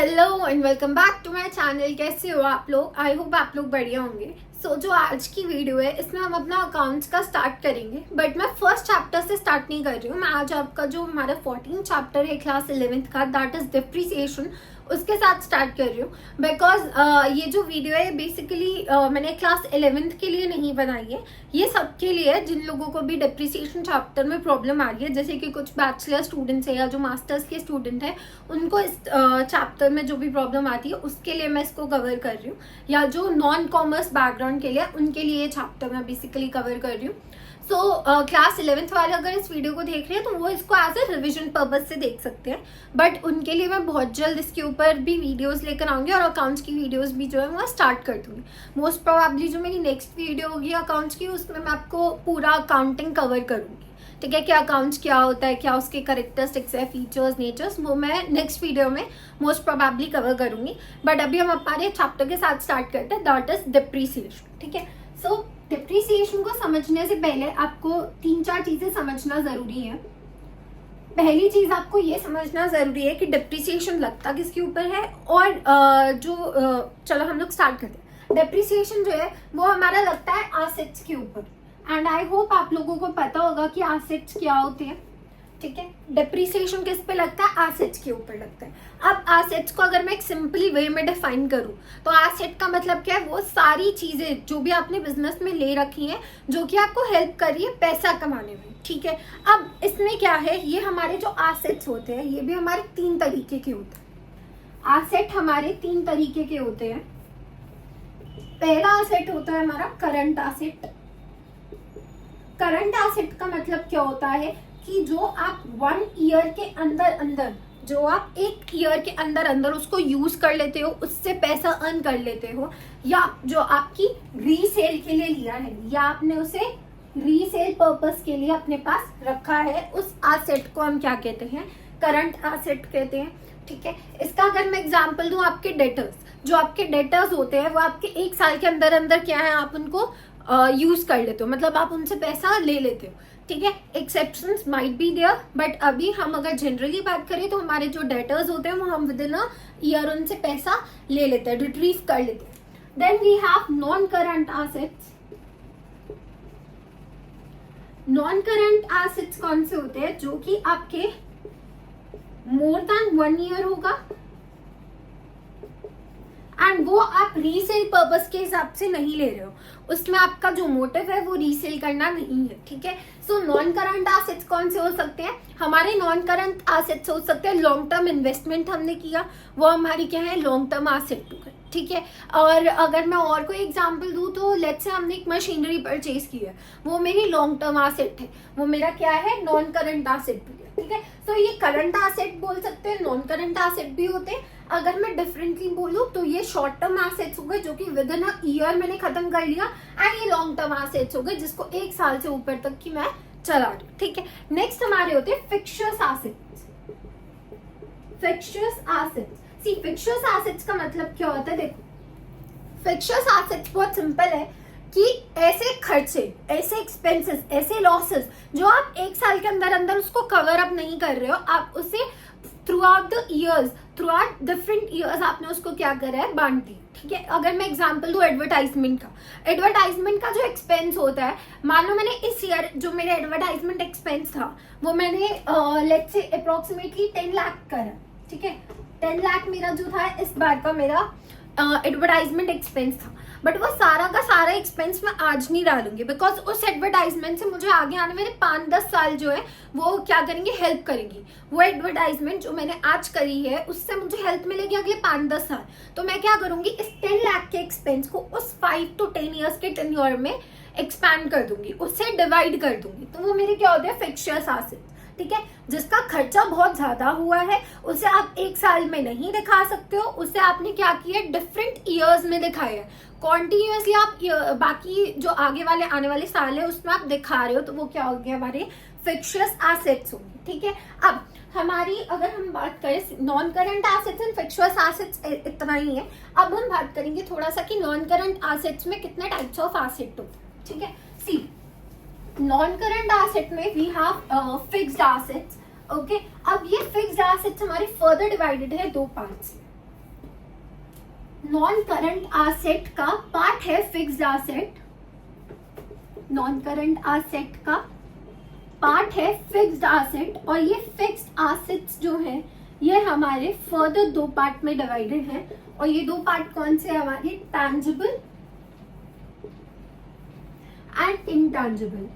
Hello and welcome back to my channel. कैसे हो आप लोग? आई होप आप लोग बढ़िया होंगे। जो आज की वीडियो है इसमें हम अपना अकाउंट्स का स्टार्ट करेंगे, बट मैं फर्स्ट चैप्टर से स्टार्ट नहीं कर रही हूँ। मैं आज आपका जो हमारा 14 चैप्टर है क्लास 11th का, दैट इज डिप्रिसिएशन, उसके साथ स्टार्ट कर रही हूँ। बिकॉज ये जो वीडियो है बेसिकली मैंने क्लास 11th के लिए नहीं बनाई है, ये सबके लिए है जिन लोगों को भी डिप्रिसिएशन चैप्टर में प्रॉब्लम आ रही है। जैसे कि कुछ बैचलर स्टूडेंट्स है या जो मास्टर्स के स्टूडेंट है, उनको इस चैप्टर में जो भी प्रॉब्लम आती है उसके लिए मैं इसको कवर कर रही हूँ। या जो नॉन कॉमर्स बैकग्राउंड के लिए, उनके लिए ये चैप्टर मैं बेसिकली कवर कर रही हूँ। क्लास 11th वाले अगर इस वीडियो को देख रहे हैं तो वो इसको एज ए रिविजन पर्पज से देख सकते हैं, बट उनके लिए मैं बहुत जल्द इसके ऊपर भी वीडियोस लेकर आऊंगी और अकाउंट्स की वीडियोस भी जो है वो स्टार्ट कर दूंगी। मोस्ट प्रोबेबली जो मेरी नेक्स्ट वीडियो होगी अकाउंट्स की, उसमें मैं आपको पूरा अकाउंटिंग कवर करूंगी। ठीक है, क्या अकाउंट्स क्या होता है, क्या उसके करेक्टरिस्टिक्स है, फीचर्स, नेचर्स, वो मैं नेक्स्ट वीडियो में मोस्ट प्रोबेबली कवर करूंगी। बट अभी हम हमारे चैप्टर के साथ स्टार्ट करते हैं, दैट इज डिप्रिसिएशन। ठीक है, सो डिप्रिसिएशन को समझने से पहले आपको 3-4 चीजें समझना जरूरी है। पहली चीज आपको ये समझना जरूरी है कि डिप्रिसिएशन लगता किसके ऊपर है, और चलो हम लोग स्टार्ट करते हैं। डिप्रिसिएशन जो है वो हमारा लगता है एसेट्स के ऊपर, एंड आई होप आप लोगों को पता होगा कि एसेट्स क्या होते हैं। ठीक है, डिप्रिसिएशन किस पे लगता है? एसेट्स के ऊपर लगता है। अब एसेट्स को अगर मैं एक सिंपली वे में डिफाइन करूं तो एसेट का मतलब क्या है? वो सारी चीजें जो भी आपने बिजनेस में ले रखी हैं जो कि आपको हेल्प कर रही है पैसा कमाने में। ठीक है, अब इसमें क्या है, ये हमारे जो एसेट्स होते हैं ये भी हमारे 3 तरीके के होते हैं। एसेट हमारे 3 तरीके के होते हैं। पहला एसेट होता है हमारा करंट एसेट। करंट एसेट का मतलब क्या होता है कि जो आप 1 ईयर के अंदर अंदर, जो आप 1 ईयर के अंदर अंदर उसको यूज कर लेते हो, उससे पैसा अर्न कर लेते हो, या जो आपकी रीसेल के लिए लिया है या आपने उसे रीसेल पर्पस के लिए अपने पास रखा है, उस एसेट को हम क्या कहते हैं? करंट एसेट कहते हैं। ठीक है, इसका अगर मैं एग्जांपल दूं, आपके डेटर्स, जो आपके डेटर्स होते हैं वो आपके 1 साल के अंदर अंदर क्या है, आप उनको यूज कर लेते हो, मतलब आप उनसे पैसा ले लेते हो। ठीक है, exceptions might be there, but अभी हम अगर जनरली बात करें तो हमारे जो डेटर्स होते हैं वो हम विद इन अ ईयर उनसे पैसा ले लेते हैं, रिट्रीव कर लेते हैं। Then we have non current assets. Non current assets कौन से होते हैं? जो कि आपके मोर देन 1 ईयर होगा एंड वो आप रीसेल पर्पस के हिसाब से नहीं ले रहे हो, उसमें आपका जो मोटिव है वो रीसेल करना नहीं है। ठीक है, सो नॉन करंट एसेट्स कौन से हो सकते हैं? हमारे नॉन करंट एसेट्स हो सकते हैं लॉन्ग टर्म इन्वेस्टमेंट हमने किया, वो हमारी क्या है? लॉन्ग टर्म एसेट हो गए। ठीक है, और अगर मैं और कोई एग्जांपल दूं तो लेट्स से हमने एक मशीनरी परचेज की है, वो मेरी लॉन्ग टर्म एसेट है, वो मेरा क्या है? नॉन करंट एसेट भी है। ठीक है, तो ये करंट एसेट बोल सकते हैं, नॉन करंट एसेट भी होते हैं। अगर मैं डिफरेंटली बोलूं तो ये शॉर्ट टर्म एसेट्स हो गए जो कि विद इन अ ईयर मैंने खत्म कर लिया, एंड ये लॉन्ग टर्म एसेट्स हो गए जिसको 1 साल से ऊपर तक की मैं चला रही हूँ। ठीक है, नेक्स्ट हमारे होते हैं फिक्सर्स एसेट्स। फिक्सर्स एसेट्स, सी फिक्सर्स एसेट्स का मतलब क्या होता है? देखो, फिक्सर्स एसेट्स बहुत सिंपल है कि ऐसे खर्चे, ऐसे एक्सपेंसेस, ऐसे लॉसेस जो आप 1 साल के अंदर अंदर उसको कवर अप नहीं कर रहे हो, आप उसे through out the years, through out different years आपने उसको क्या करा है? बांट दी। ठीक है, अगर मैं एग्जांपल दूं एडवर्टाइजमेंट का, एडवर्टाइजमेंट का जो एक्सपेंस होता है, मान लो मैंने इस ईयर जो मेरा एडवर्टाइजमेंट एक्सपेंस था वो मैंने लेट्स से अप्रोक्सीमेटली 10 लाख करा। ठीक है, 10 लाख मेरा जो था इस बार का मेरा एडवर्टाइजमेंट एक्सपेंस था, बट वो सारा का सारा एक्सपेंस मैं आज नहीं डालूंगी, बिकॉज उस एडवर्टाइजमेंट से मुझे आगे आने वाले 5-10 साल जो है वो क्या करेंगे? हेल्प करेंगी। वो एडवर्टाइजमेंट जो मैंने आज करी है उससे मुझे हेल्प मिलेगी अगले 5-10 साल, तो मैं क्या करूंगी? इस 10 लाख के एक्सपेंस को उस 5 to 10 ईयर्स के टेन्योर में एक्सपैंड कर दूंगी, उससे डिवाइड कर दूंगी, तो वो मेरे क्या होते हैं? Fixers assets. ठीक है, जिसका खर्चा बहुत ज्यादा हुआ है उसे आप 1 साल में नहीं दिखा सकते हो, उसे आपने क्या किया? डिफरेंट ईयर्स में दिखाया है, कॉन्टिन्यूसली आप बाकी जो आगे वाले आने वाले साल है उसमें आप दिखा रहे हो, तो वो क्या हो गया? हमारे फिक्सर्स एसेट्स होंगे। ठीक है, अब हमारी अगर हम बात करें non current assets and fixers assets, इतना ही है। अब हम बात करेंगे थोड़ा सा कि नॉन करंट एसेट्स में कितने टाइप्स ऑफ एसेट होते हैं। ठीक है, सी नॉन करंट एसेट में we have fixed assets. Okay, अब ये फिक्स्ड एसेट्स हमारे फर्दर डिवाइडेड है 2 पार्ट्स में। नॉन करंट एसेट का पार्ट है fixed asset, non current asset का पार्ट है फिक्स्ड एसेट, और ये फिक्स्ड एसेट्स जो है ये हमारे फर्दर दो पार्ट में डिवाइडेड है, और ये दो पार्ट कौन से हमारे, टैंजिबल एंड इनटैंजिबल।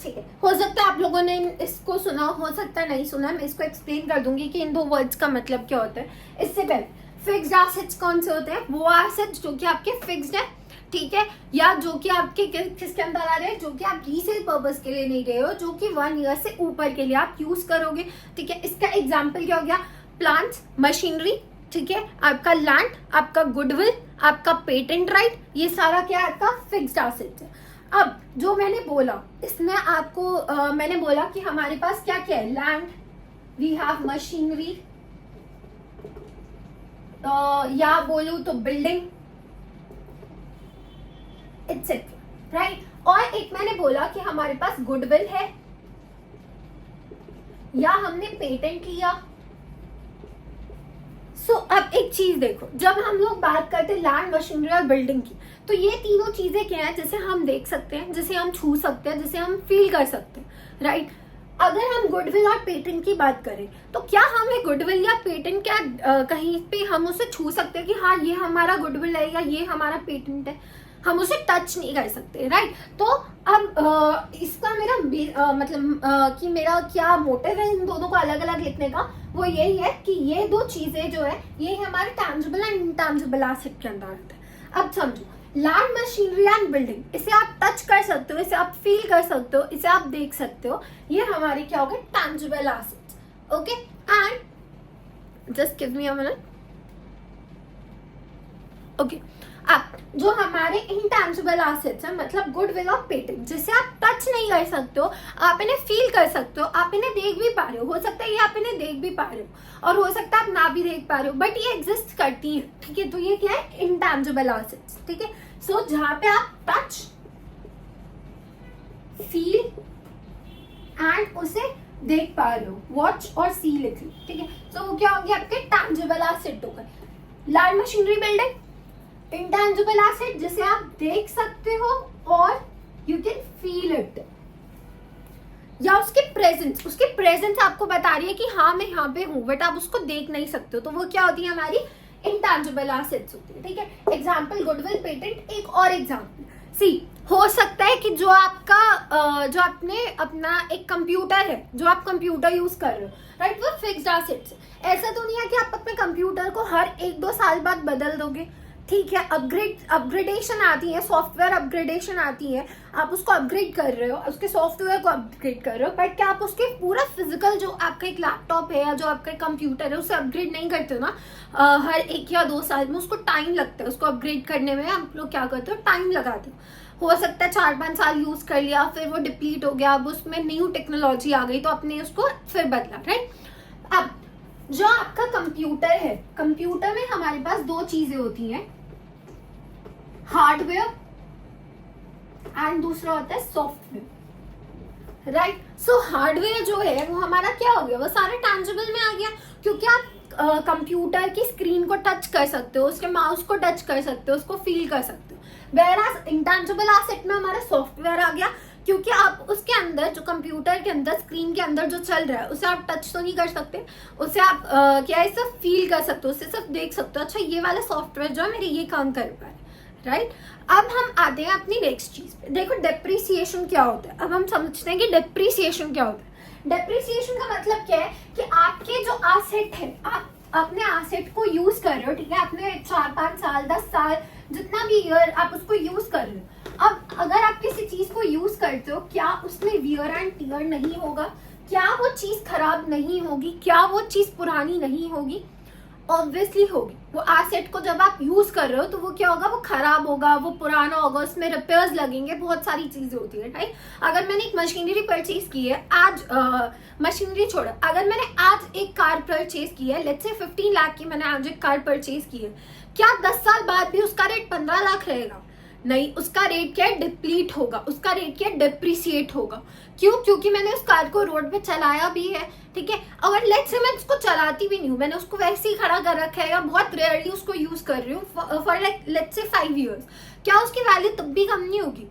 ठीक है, हो सकता है आप लोगों ने इसको सुना, हो सकता है नहीं सुना, मैं इसको एक्सप्लेन कर दूंगी कि इन दो वर्ड्स का मतलब क्या होता है। इससे पहले फिक्स्ड एसेट्स कौन से होते हैं, वो एसेट्स जो कि आपके फिक्स्ड है, ठीक है, या जो कि आपके किसके अंदर आ रहे हैं, जो कि आप रीसेल पर्पस के लिए नहीं रहे हो, जो कि 1 ईयर से ऊपर के लिए आप यूज करोगे। ठीक है, इसका एग्जाम्पल क्या हो गया, प्लांट्स, मशीनरी, ठीक है, आपका लैंड, आपका गुडविल, आपका पेटेंट राइट, ये सारा क्या है, आपका फिक्स्ड एसेट्स है। अब जो मैंने बोला इसमें आपको मैंने बोला कि हमारे पास क्या क्या है, लैंड, वी हैव मशीनरी, या बोलूं तो बिल्डिंग एटसेट्रा, राइट। और एक मैंने बोला कि हमारे पास गुडविल है, या हमने पेटेंट लिया। अब एक चीज देखो, जब हम लोग बात करते हैं लैंड, मशीनरी और बिल्डिंग की, तो ये तीनों चीजें क्या है, जिसे हम देख सकते हैं, जिसे हम छू सकते हैं, जिसे हम फील कर सकते हैं, राइट। अगर हम गुडविल और पेटेंट की बात करें तो क्या हमें गुडविल या पेटेंट क्या कहीं पे हम उसे छू सकते हैं कि हाँ ये हमारा गुडविल है या ये हमारा पेटेंट है, हम उसे टच नहीं कर सकते, राइट। तो अब इसका मेरा मतलब कि मेरा क्या मोटिव है इन दोनों को अलग अलग लिखने का, वो यही है कि ये दो चीजें जो है ये हमारे टैंजिबल एंड इनटैंजिबल एसेट के अंदर आते हैं। अब समझो, लैंड, मशीनरी एंड बिल्डिंग, इसे आप टच कर सकते हो, इसे आप फील कर सकते हो, इसे आप देख सकते हो, ये हमारे क्या हो गए, tangible assets, okay. And just give me a minute, okay. अब जो हमारे इनटैंजिबल एसेट्स हैं, मतलब गुडविल और पेटेंट, जिसे आप टच नहीं कर सकते हो, आप इन्हें फील कर सकते हो, आप इन्हें देख भी पा रहे हो सकता है ये आप इन्हें देख भी पा रहे हो और हो सकता है आप ना भी देख पा रहे हो, बट ये एग्जिस्ट करती है, ठीक है। तो ये क्या है, इनटैंजिबल एसेट्स, ठीक है। सो जहां पे आप टच, फील एंड उसे देख पा रहे हो, वॉच और सी लिख लो, ठीक है। सो वो क्या होंगे, आपके टैंजिबल एसेट हो गए। Land, machinery, building, intangible asset जिसे आप देख सकते हो और यू कैन फील इट, या उसकी प्रेजेंस आपको बता रही है कि हाँ मैं यहाँ पे हूँ, बट आप उसको देख नहीं सकते हो, तो वो क्या होती है, हमारी इंटैंजिबल एसेट्स होती है, ठीक है। Example goodwill, patent. एक और एग्जाम्पल सी, हो सकता है कि जो आपका जो आपने अपना एक कंप्यूटर है, जो आप कंप्यूटर यूज कर रहे हो, राइट, वो फिक्स्ड एसेट्स है। ऐसा तो नहीं है कि आप अपने कंप्यूटर को हर 1-2 साल बाद बदल दोगे, ठीक है। अपग्रेडेशन आती है, सॉफ्टवेयर अपग्रेडेशन आती है, आप उसको अपग्रेड कर रहे हो, उसके सॉफ्टवेयर को अपग्रेड कर रहे हो, बट क्या आप उसके पूरा फिजिकल जो आपका एक लैपटॉप है या जो आपका कंप्यूटर है उसे अपग्रेड नहीं करते हो ना, हर 1 या 2 साल में। उसको टाइम लगता है, उसको अपग्रेड करने में आप लोग क्या करते हो, टाइम लगाते हो सकता है 4-5 साल यूज कर लिया, फिर वो डिप्लीट हो गया, अब उसमें न्यू टेक्नोलॉजी आ गई तो आपने उसको फिर बदला, राइट। अब जो आपका कंप्यूटर है, कंप्यूटर में हमारे पास 2 चीजें होती हैं, हार्डवेयर एंड दूसरा होता है सॉफ्टवेयर, राइट। सो हार्डवेयर जो है वो हमारा क्या हो गया, वो सारा टैंजिबल में आ गया, क्योंकि आप कंप्यूटर की स्क्रीन को टच कर सकते हो, उसके माउस को टच कर सकते हो, उसको फील कर सकते हो। वेयरएज इंटैंजिबल एसेट में हमारा सॉफ्टवेयर आ गया, क्योंकि आप उसके अंदर जो कंप्यूटर के अंदर स्क्रीन के अंदर जो चल रहा है उसे आप टच तो नहीं कर सकते, उसे आप क्या है, सिर्फ फील कर सकते हो, उसे सिर्फ देख सकते हो, अच्छा ये वाला सॉफ्टवेयर जो है मेरे ये काम कर पा रहा है, राइट। अब हम आते हैं अपनी नेक्स्ट चीज पे। देखो डेप्रिसिएशन क्या होता है, अब हम समझते हैं कि डेप्रिसिएशन क्या होता है। डेप्रिसिएशन का मतलब क्या है कि आपके जो एसेट है, आप अपने एसेट को यूज कर रहे हो, ठीक है, अपने 4-5 साल 10 साल जितना भी ईयर आप उसको यूज कर रहे हो। अब अगर आप किसी चीज को यूज करते हो, क्या उसमें वियर एंड टियर नहीं होगा, क्या वो चीज खराब नहीं होगी, क्या वो चीज पुरानी नहीं होगी, ऑब्वियसली होगी। वो एसेट को जब आप यूज कर रहे हो तो वो क्या होगा, वो खराब होगा, वो पुराना होगा, उसमें रिपेयर्स लगेंगे, बहुत सारी चीजें होती है, राइट। अगर मैंने एक मशीनरी परचेज की है आज, मशीनरी छोड़ो, अगर मैंने आज एक कार परचेज की है, लेट्स से 15 लाख की मैंने आज एक कार परचेज की है, क्या 10 साल बाद भी उसका रेट 15 लाख रहेगा, नहीं, उसका रेट क्या है, डिप्लीट होगा, उसका रेट क्या है, डिप्रिसिएट होगा। क्यों? क्योंकि मैंने उस कार को रोड पे चलाया भी है, ठीक है। अगर लेट्स से मैं उसको चलाती भी नहीं हूँ, मैंने उसको वैसे ही खड़ा कर रखा है या बहुत रेयरली उसको यूज कर रही हूँ for like let's say 5 years, क्या उसकी वैल्यू तब भी कम नहीं होगी?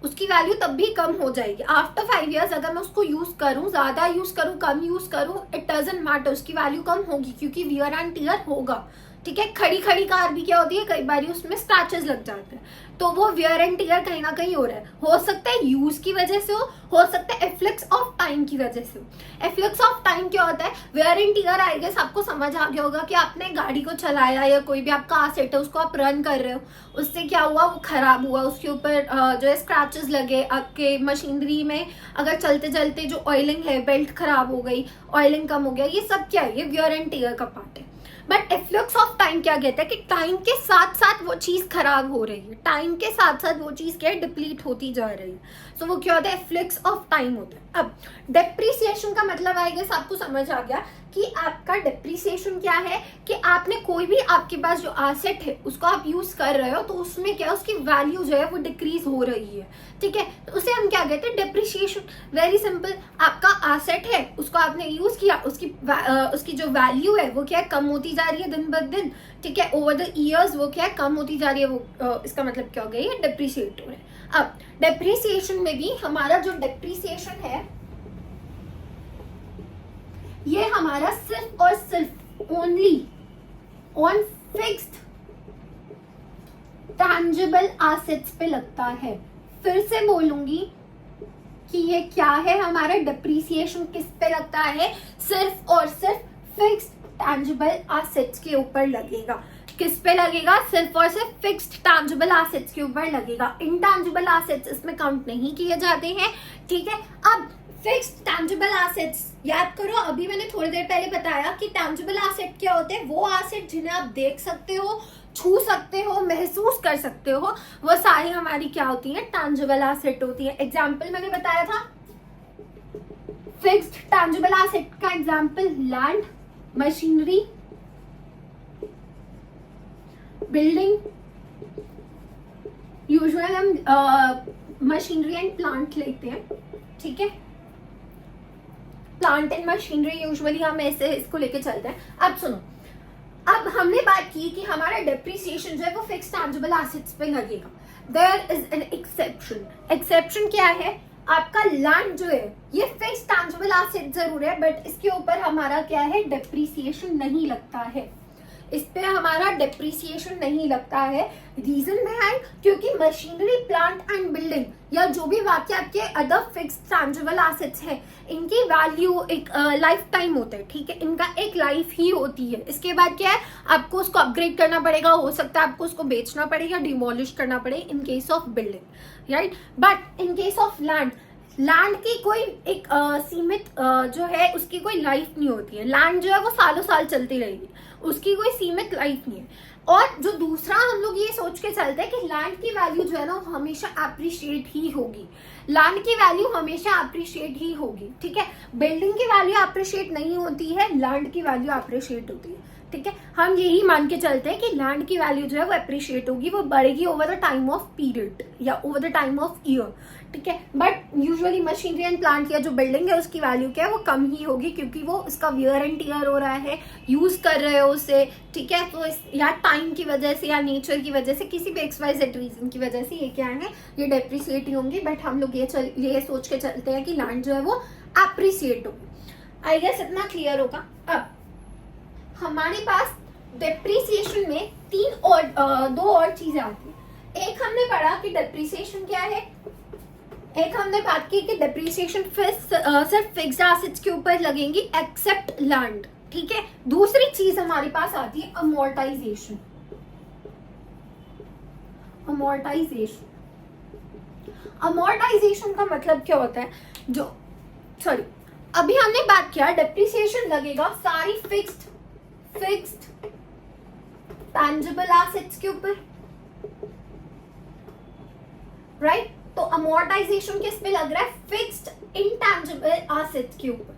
उसकी वैल्यू तब भी कम हो जाएगी। आफ्टर 5 years अगर मैं उसको यूज करूँ, ज्यादा यूज करूँ, कम यूज करूँ, इट डजंट मैटर, उसकी वैल्यू कम होगी क्योंकि वियर एंड टियर होगा, ठीक है। खड़ी खड़ी कार भी क्या होती है, कई बार उसमें स्क्रैचेस लग जाते हैं, तो वो वियर एंड टियर कहीं ना कहीं हो रहा है। हो सकता है यूज की वजह से हो सकता है एफ्लिक्स ऑफ टाइम की वजह से हो। एफ्लिक्स ऑफ टाइम क्या होता है? Wear and tear I guess आपको समझ आ गया होगा कि आपने गाड़ी को चलाया या कोई भी आपका एसेट है उसको आप रन कर रहे हो, उससे क्या हुआ, वो खराब हुआ, उसके ऊपर जो है स्क्रैचेस लगे, आपके मशीनरी में अगर चलते चलते जो ऑयलिंग है, बेल्ट खराब हो गई, ऑयलिंग कम हो गया, ये सब क्या है, ये वियर एंड टियर का पार्ट है। बट एफ्लक्स ऑफ टाइम क्या कहता है कि टाइम के साथ साथ वो चीज खराब हो रही है, टाइम के साथ साथ वो चीज क्या है, डिप्लीट होती जा रही है। सो वो क्या होता है, एफ्लक्स ऑफ टाइम होता है। अब डेप्रिसिएशन का मतलब आएगा, आपको समझ आ गया कि आपका डेप्रिसिएशन क्या है, कि आपने कोई भी आपके पास जो एसेट है उसको आप यूज कर रहे हो, तो उसमें क्या उसकी वैल्यू जो है वो डिक्रीज हो रही है, ठीक है। तो उसे हम क्या कहते हैं, डेप्रिसिएशन। वेरी सिंपल, आपका एसेट है, उसको आपने यूज किया, उसकी जो वैल्यू है वो क्या है, कम होती जा रही है दिन ब दिन, ठीक है। ओवर द ईयर्स वो क्या है, कम होती जा रही है, वो इसका मतलब क्या हो गया, ये डेप्रिसिएट हो रहा है। अब डेप्रिसिएशन में भी हमारा जो डेप्रिसिएशन है ये हमारा सिर्फ और सिर्फ only on fixed tangible assets पे लगता है। फिर से बोलूंगी कि ये क्या है, हमारा डेप्रिसिएशन किस पे लगता है, सिर्फ और सिर्फ फिक्स्ड टैंजिबल एसेट्स के ऊपर लगेगा। किस पे लगेगा, सिर्फ और सिर्फ फिक्स्ड टैंजिबल एसेट्स के ऊपर लगेगा। इनटैंजिबल एसेट्स इसमें काउंट नहीं किए जाते हैं, ठीक है। अब फिक्स्ड टैंजिबल एसेट्स याद करो, अभी मैंने थोड़ी देर पहले बताया कि टैंजिबल एसेट क्या होते हैं, वो एसेट जिन्हें आप देख सकते हो, छू सकते हो, महसूस कर सकते हो, वो सारी हमारी क्या होती है, टैंजिबल एसेट होती है। एग्जाम्पल मैंने बताया था फिक्स्ड टैंजिबल एसेट का example land, machinery, building. Usually हम मशीनरी एंड प्लांट लेते हैं, ठीक है। प्लांट एंड मशीनरी यूजुअली हम ऐसे इसको लेके चलते हैं। अब सुनो, अब हमने बात की कि हमारा डेप्रिसिएशन जो है वो फिक्स टैंजिबल एसेट्स पे लगेगा। There is an exception. Exception क्या है, आपका लैंड जो है ये फिक्स टैंजिबल एसेट जरूर है, बट इसके ऊपर हमारा क्या है, डेप्रिसिएशन नहीं लगता है, इस पे हमारा डेप्रिसिएशन नहीं लगता है। रीजन बिहाइंड, क्योंकि मशीनरी, प्लांट एंड बिल्डिंग या जो भी बाकी आपके अदर फिक्स्ड टैंजिबल एसेट्स हैं, इनकी वैल्यू एक लाइफ टाइम होता है, ठीक है। इनका एक लाइफ ही होती है, इसके बाद क्या है, आपको उसको अपग्रेड करना पड़ेगा, हो सकता है आपको उसको बेचना पड़ेगा, डिमोलिश करना पड़े in case of building, right. But in case of land, land की कोई एक सीमित जो है उसकी कोई लाइफ नहीं होती है। लैंड जो है वो सालों साल चलती रहेगी, उसकी कोई सीमित लाइफ नहीं है। और जो दूसरा हम लोग ये सोच के चलते हैं कि लैंड की वैल्यू जो है ना वो हमेशा अप्रिशिएट ही होगी, लैंड की वैल्यू हमेशा अप्रिशिएट ही होगी, ठीक है। बिल्डिंग की वैल्यू अप्रिशिएट नहीं होती है, लैंड की वैल्यू अप्रिशिएट होती है, ठीक है। हम यही मान के चलते हैं कि लैंड की वैल्यू जो है वो अप्रिशिएट होगी, वो बढ़ेगी over the time of period या over the time of year, ठीक है। But usually machinery and plant या जो बिल्डिंग है उसकी वैल्यू क्या है, वो कम ही होगी, क्योंकि वो इसका वियर एंड टियर हो रहा है, यूज कर रहे हो उसे, ठीक है। तो या टाइम की वजह से या नेचर की वजह से, किसी भी XYZ रीजन की वजह से ये क्या है, ये डेप्रिसिएट ही होंगी। बट हम लोग ये सोच के चलते हैं कि लैंड जो है वो अप्रिसिएट होगी। आई गेस इतना क्लियर होगा। अब हमारे पास डेप्रिसिएशन में दो और चीजें आती है। एक हमने पढ़ा कि डेप्रिसिएशन क्या है, एक हमने बात की कि डेप्रिसिएशन सिर्फ फिक्स्ड एसेट्स के ऊपर लगेंगी एक्सेप्ट लैंड, ठीक है। दूसरी चीज हमारे पास आती है अमोर्टाइजेशन। अमोर्टाइजेशन का मतलब क्या होता है, अभी हमने बात किया डेप्रिसिएशन लगेगा सारी फिक्स्ड टैंजिबल एसेट्स के ऊपर, राइट। तो अमोर्टाइजेशन किस पे लग रहा है, फिक्स्ड इनटैंजिबल एसेट्स के ऊपर।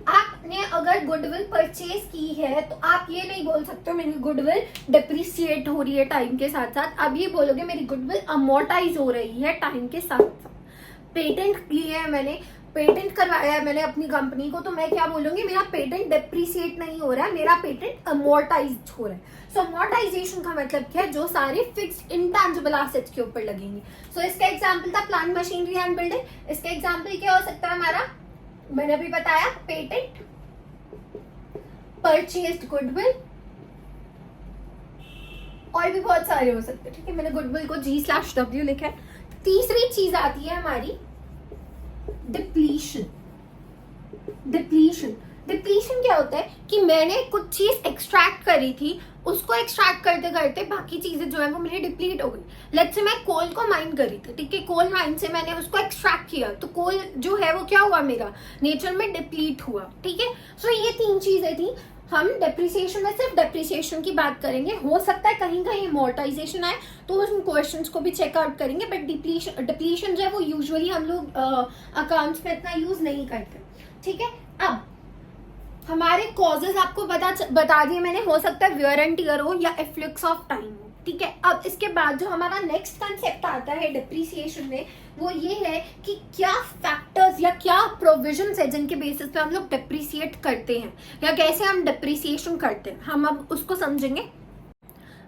आप आपने अगर गुडविल परचेज की है तो आप ये नहीं बोल सकते हो मेरी गुडविल डिप्रिसिएट हो रही है टाइम के साथ साथ, आप ये बोलोगे मेरी गुडविल अमोर्टाइज हो रही है टाइम के साथ साथ। पेटेंट किया है मैंने, पेटेंट करवाया है मैंने अपनी कंपनी को, तो मैं क्या बोलूंगी, मेरा पेटेंट डिप्रिसिएट नहीं हो रहा है, मेरा पेटेंट अमोर्टाइज हो रहा है। सो अमोर्टाइजेशन का मतलब क्या है, जो सारे फिक्स्ड इंटेंजिबल एसेट्स के ऊपर लगेंगे। सो इसका एग्जांपल था प्लांट मशीनरी एंड बिल्डिंग। इसका एग्जांपल क्या हो सकता है हमारा, मैंने अभी बताया पेटेंट, परचेज्ड गुडविल, और भी बहुत सारे हो सकते हैं। ठीक है, मैंने गुडविल को G/W लिखा है। तीसरी चीज आती है हमारी डिप्लीशन। डिप्लीशन डिप्लीशन क्या होता है कि मैंने कुछ चीज एक्सट्रैक्ट करी थी, उसको एक्सट्रैक्ट करते करते बाकी चीजें जो है वो मेरी डिप्लीट हो गई। लेट्स से मैं कोल को माइन करी थी, ठीक है, कोल माइन से मैंने उसको एक्सट्रैक्ट किया, तो कोल जो है वो क्या हुआ, मेरा नेचर में डिप्लीट हुआ। ठीक है, सो ये तीन चीजें थी। हम डेप्रिसिएशन में सिर्फ डेप्रिसिएशन की बात करेंगे, हो सकता है कहीं कहीं अमोर्टाइजेशन आए तो उन क्वेश्चंस को भी चेकआउट करेंगे, बट डिप्लीशन जो है वो यूजुअली हम लोग अकाउंट्स में इतना यूज नहीं करते। ठीक है, अब हमारे कॉजेज आपको बता दिए मैंने, हो सकता है वियर एंड टियर हो या इफ्लक्स ऑफ टाइम हो। ठीक है, अब इसके बाद जो हमारा नेक्स्ट कंसेप्ट आता है डिप्रिसिएशन में, वो ये है कि क्या फैक्टर्स या क्या प्रोविजंस है जिनके बेसिस पे हम लोग डिप्रिसिएट करते हैं या कैसे हम डिप्रिसिएशन करते हैं, हम अब उसको समझेंगे।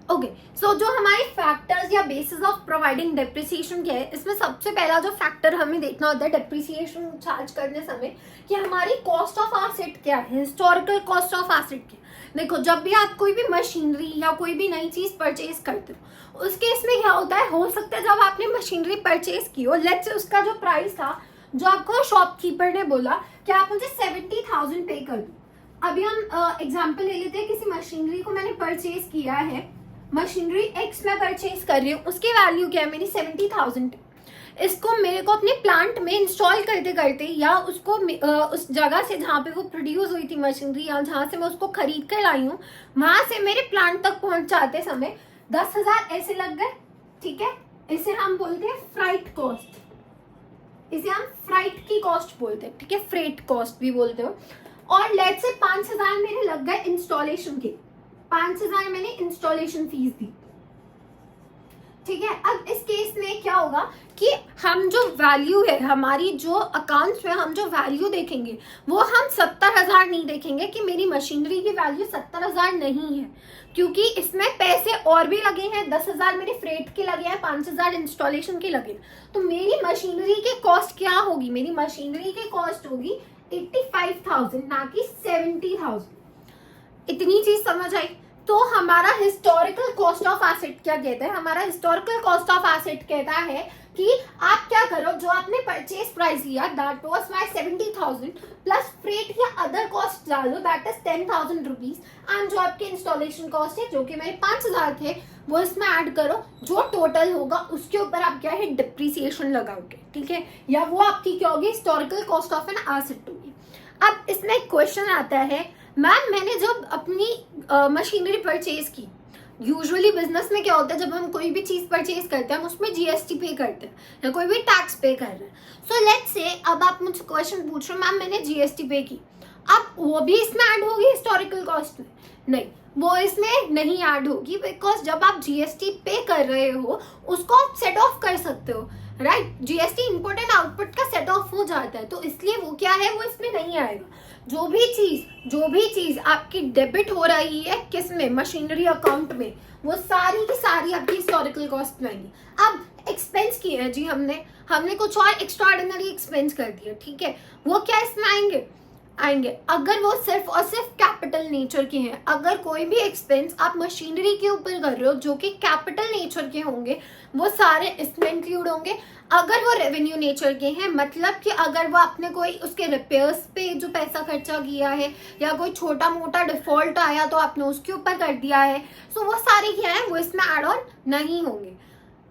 ओके, सो जो हमारे फैक्टर्स या बेसिस ऑफ प्रोवाइडिंग डिप्रिसिएशन क्या है, इसमें सबसे पहला जो फैक्टर हमें देखना होता है डिप्रिसिएशन चार्ज करने समय कि हमारी कॉस्ट ऑफ एसेट क्या है, हिस्टोरिकल कॉस्ट ऑफ एसेट क्या है। देखो, जब भी आप कोई भी मशीनरी या कोई भी नई चीज परचेज करते हो, उस केस में क्या होता है, हो सकता है जब आपने मशीनरी परचेज की हो, लेट्स से उसका जो प्राइस था, जो आपको शॉपकीपर ने बोला कि आप मुझे 70,000 पे कर दो। अभी हम एग्जाम्पल ले लेते हैं, किसी मशीनरी को मैंने परचेज किया है, मशीनरी एक्स में परचेज कर रही हूँ, उसकी वैल्यू क्या है, मेरी 70,000। इसको मेरे को अपने प्लांट में इंस्टॉल करते करते या उसको उस जगह से जहाँ पे वो प्रोड्यूस हुई थी मशीनरी या जहाँ से मैं उसको खरीद कर लाई हूँ, वहां से मेरे प्लांट तक पहुंचाते समय 10,000 ऐसे लग गए। ठीक है, इसे हम बोलते हैं फ्राइट कॉस्ट, इसे हम फ्राइट की कॉस्ट बोलते हैं। ठीक है, फ्रेट कॉस्ट भी बोलते हो। और लेट से 5,000 मेरे लग गए इंस्टॉलेशन के, 5,000 मैंने इंस्टॉलेशन फीस दी। ठीक है, अब इस केस में क्या होगा कि हम जो वैल्यू है हमारी, जो अकाउंट्स में हम जो वैल्यू देखेंगे वो हम 70,000 नहीं देखेंगे कि मेरी मशीनरी की वैल्यू 70,000 नहीं है, क्योंकि इसमें पैसे और भी लगे हैं। 10,000 मेरे फ्रेट के लगे हैं, 5,000 इंस्टॉलेशन के लगे हैं। तो मेरी मशीनरी की कॉस्ट क्या होगी, मेरी मशीनरी की कॉस्ट होगी 85,000 ना कि 70,000। इतनी चीज समझ आई। तो हमारा हिस्टोरिकल कॉस्ट ऑफ एसेट क्या कहता है, हमारा हिस्टोरिकल कॉस्ट ऑफ एसेट कहता है कि आप क्या करो, जो आपने परचेज प्राइस लिया that was my 70,000 plus freight या अदर कॉस्ट डालो दैट इज 10,000 रुपीज, एंड जो आपके इंस्टॉलेशन कॉस्ट है जो कि मेरे 5,000 थे वो इसमें ऐड करो, जो टोटल होगा उसके ऊपर आप क्या है डिप्रिसिएशन लगाओगे। ठीक है, या वो आपकी क्या होगी, historical cost of an asset होगी। अब इसमें एक क्वेश्चन आता है, मैम मैंने जब अपनी मशीनरी परचेज की, यूजुअली बिजनेस में क्या होता है, जब हम कोई भी चीज परचेज करते हैं हम उसमें जीएसटी पे करते हैं या कोई भी टैक्स पे कर रहे हैं। सो लेट्स से अब आप मुझसे क्वेश्चन पूछ रहे हो, मैम मैंने जीएसटी पे की, अब वो भी इसमें ऐड होगी हिस्टोरिकल कॉस्ट में? नहीं, वो इसमें नहीं ऐड होगी, बिकॉज जब आप जीएसटी पे कर रहे हो उसको आप सेट ऑफ कर सकते हो, right. GST input and output का सेट ऑफ हो जाता है, तो इसलिए वो क्या है, वो इसमें नहीं आएगा। जो भी चीज आपकी डेबिट हो रही है किस में, मशीनरी अकाउंट में, वो सारी की सारी आपकी हिस्टोरिकल कॉस्ट में आएंगी। अब एक्सपेंस किए हैं जी, हमने कुछ और एक्स्ट्राऑर्डिनरी एक्सपेंस कर दिया, ठीक है, वो क्या इसमें आएंगे? अगर वो सिर्फ और सिर्फ कैपिटल नेचर के हैं, अगर कोई भी एक्सपेंस आप मशीनरी के ऊपर कर रहे हो जो कि कैपिटल नेचर के होंगे, वो सारे इसमें इंक्लूड होंगे। अगर वो रेवेन्यू नेचर के हैं, मतलब कि अगर वो आपने कोई उसके रिपेयर्स पे जो पैसा खर्चा किया है या कोई छोटा मोटा डिफॉल्ट आया तो आपने उसके ऊपर कर दिया है, सो वो सारे क्या है, वो इसमें एड ऑन नहीं होंगे।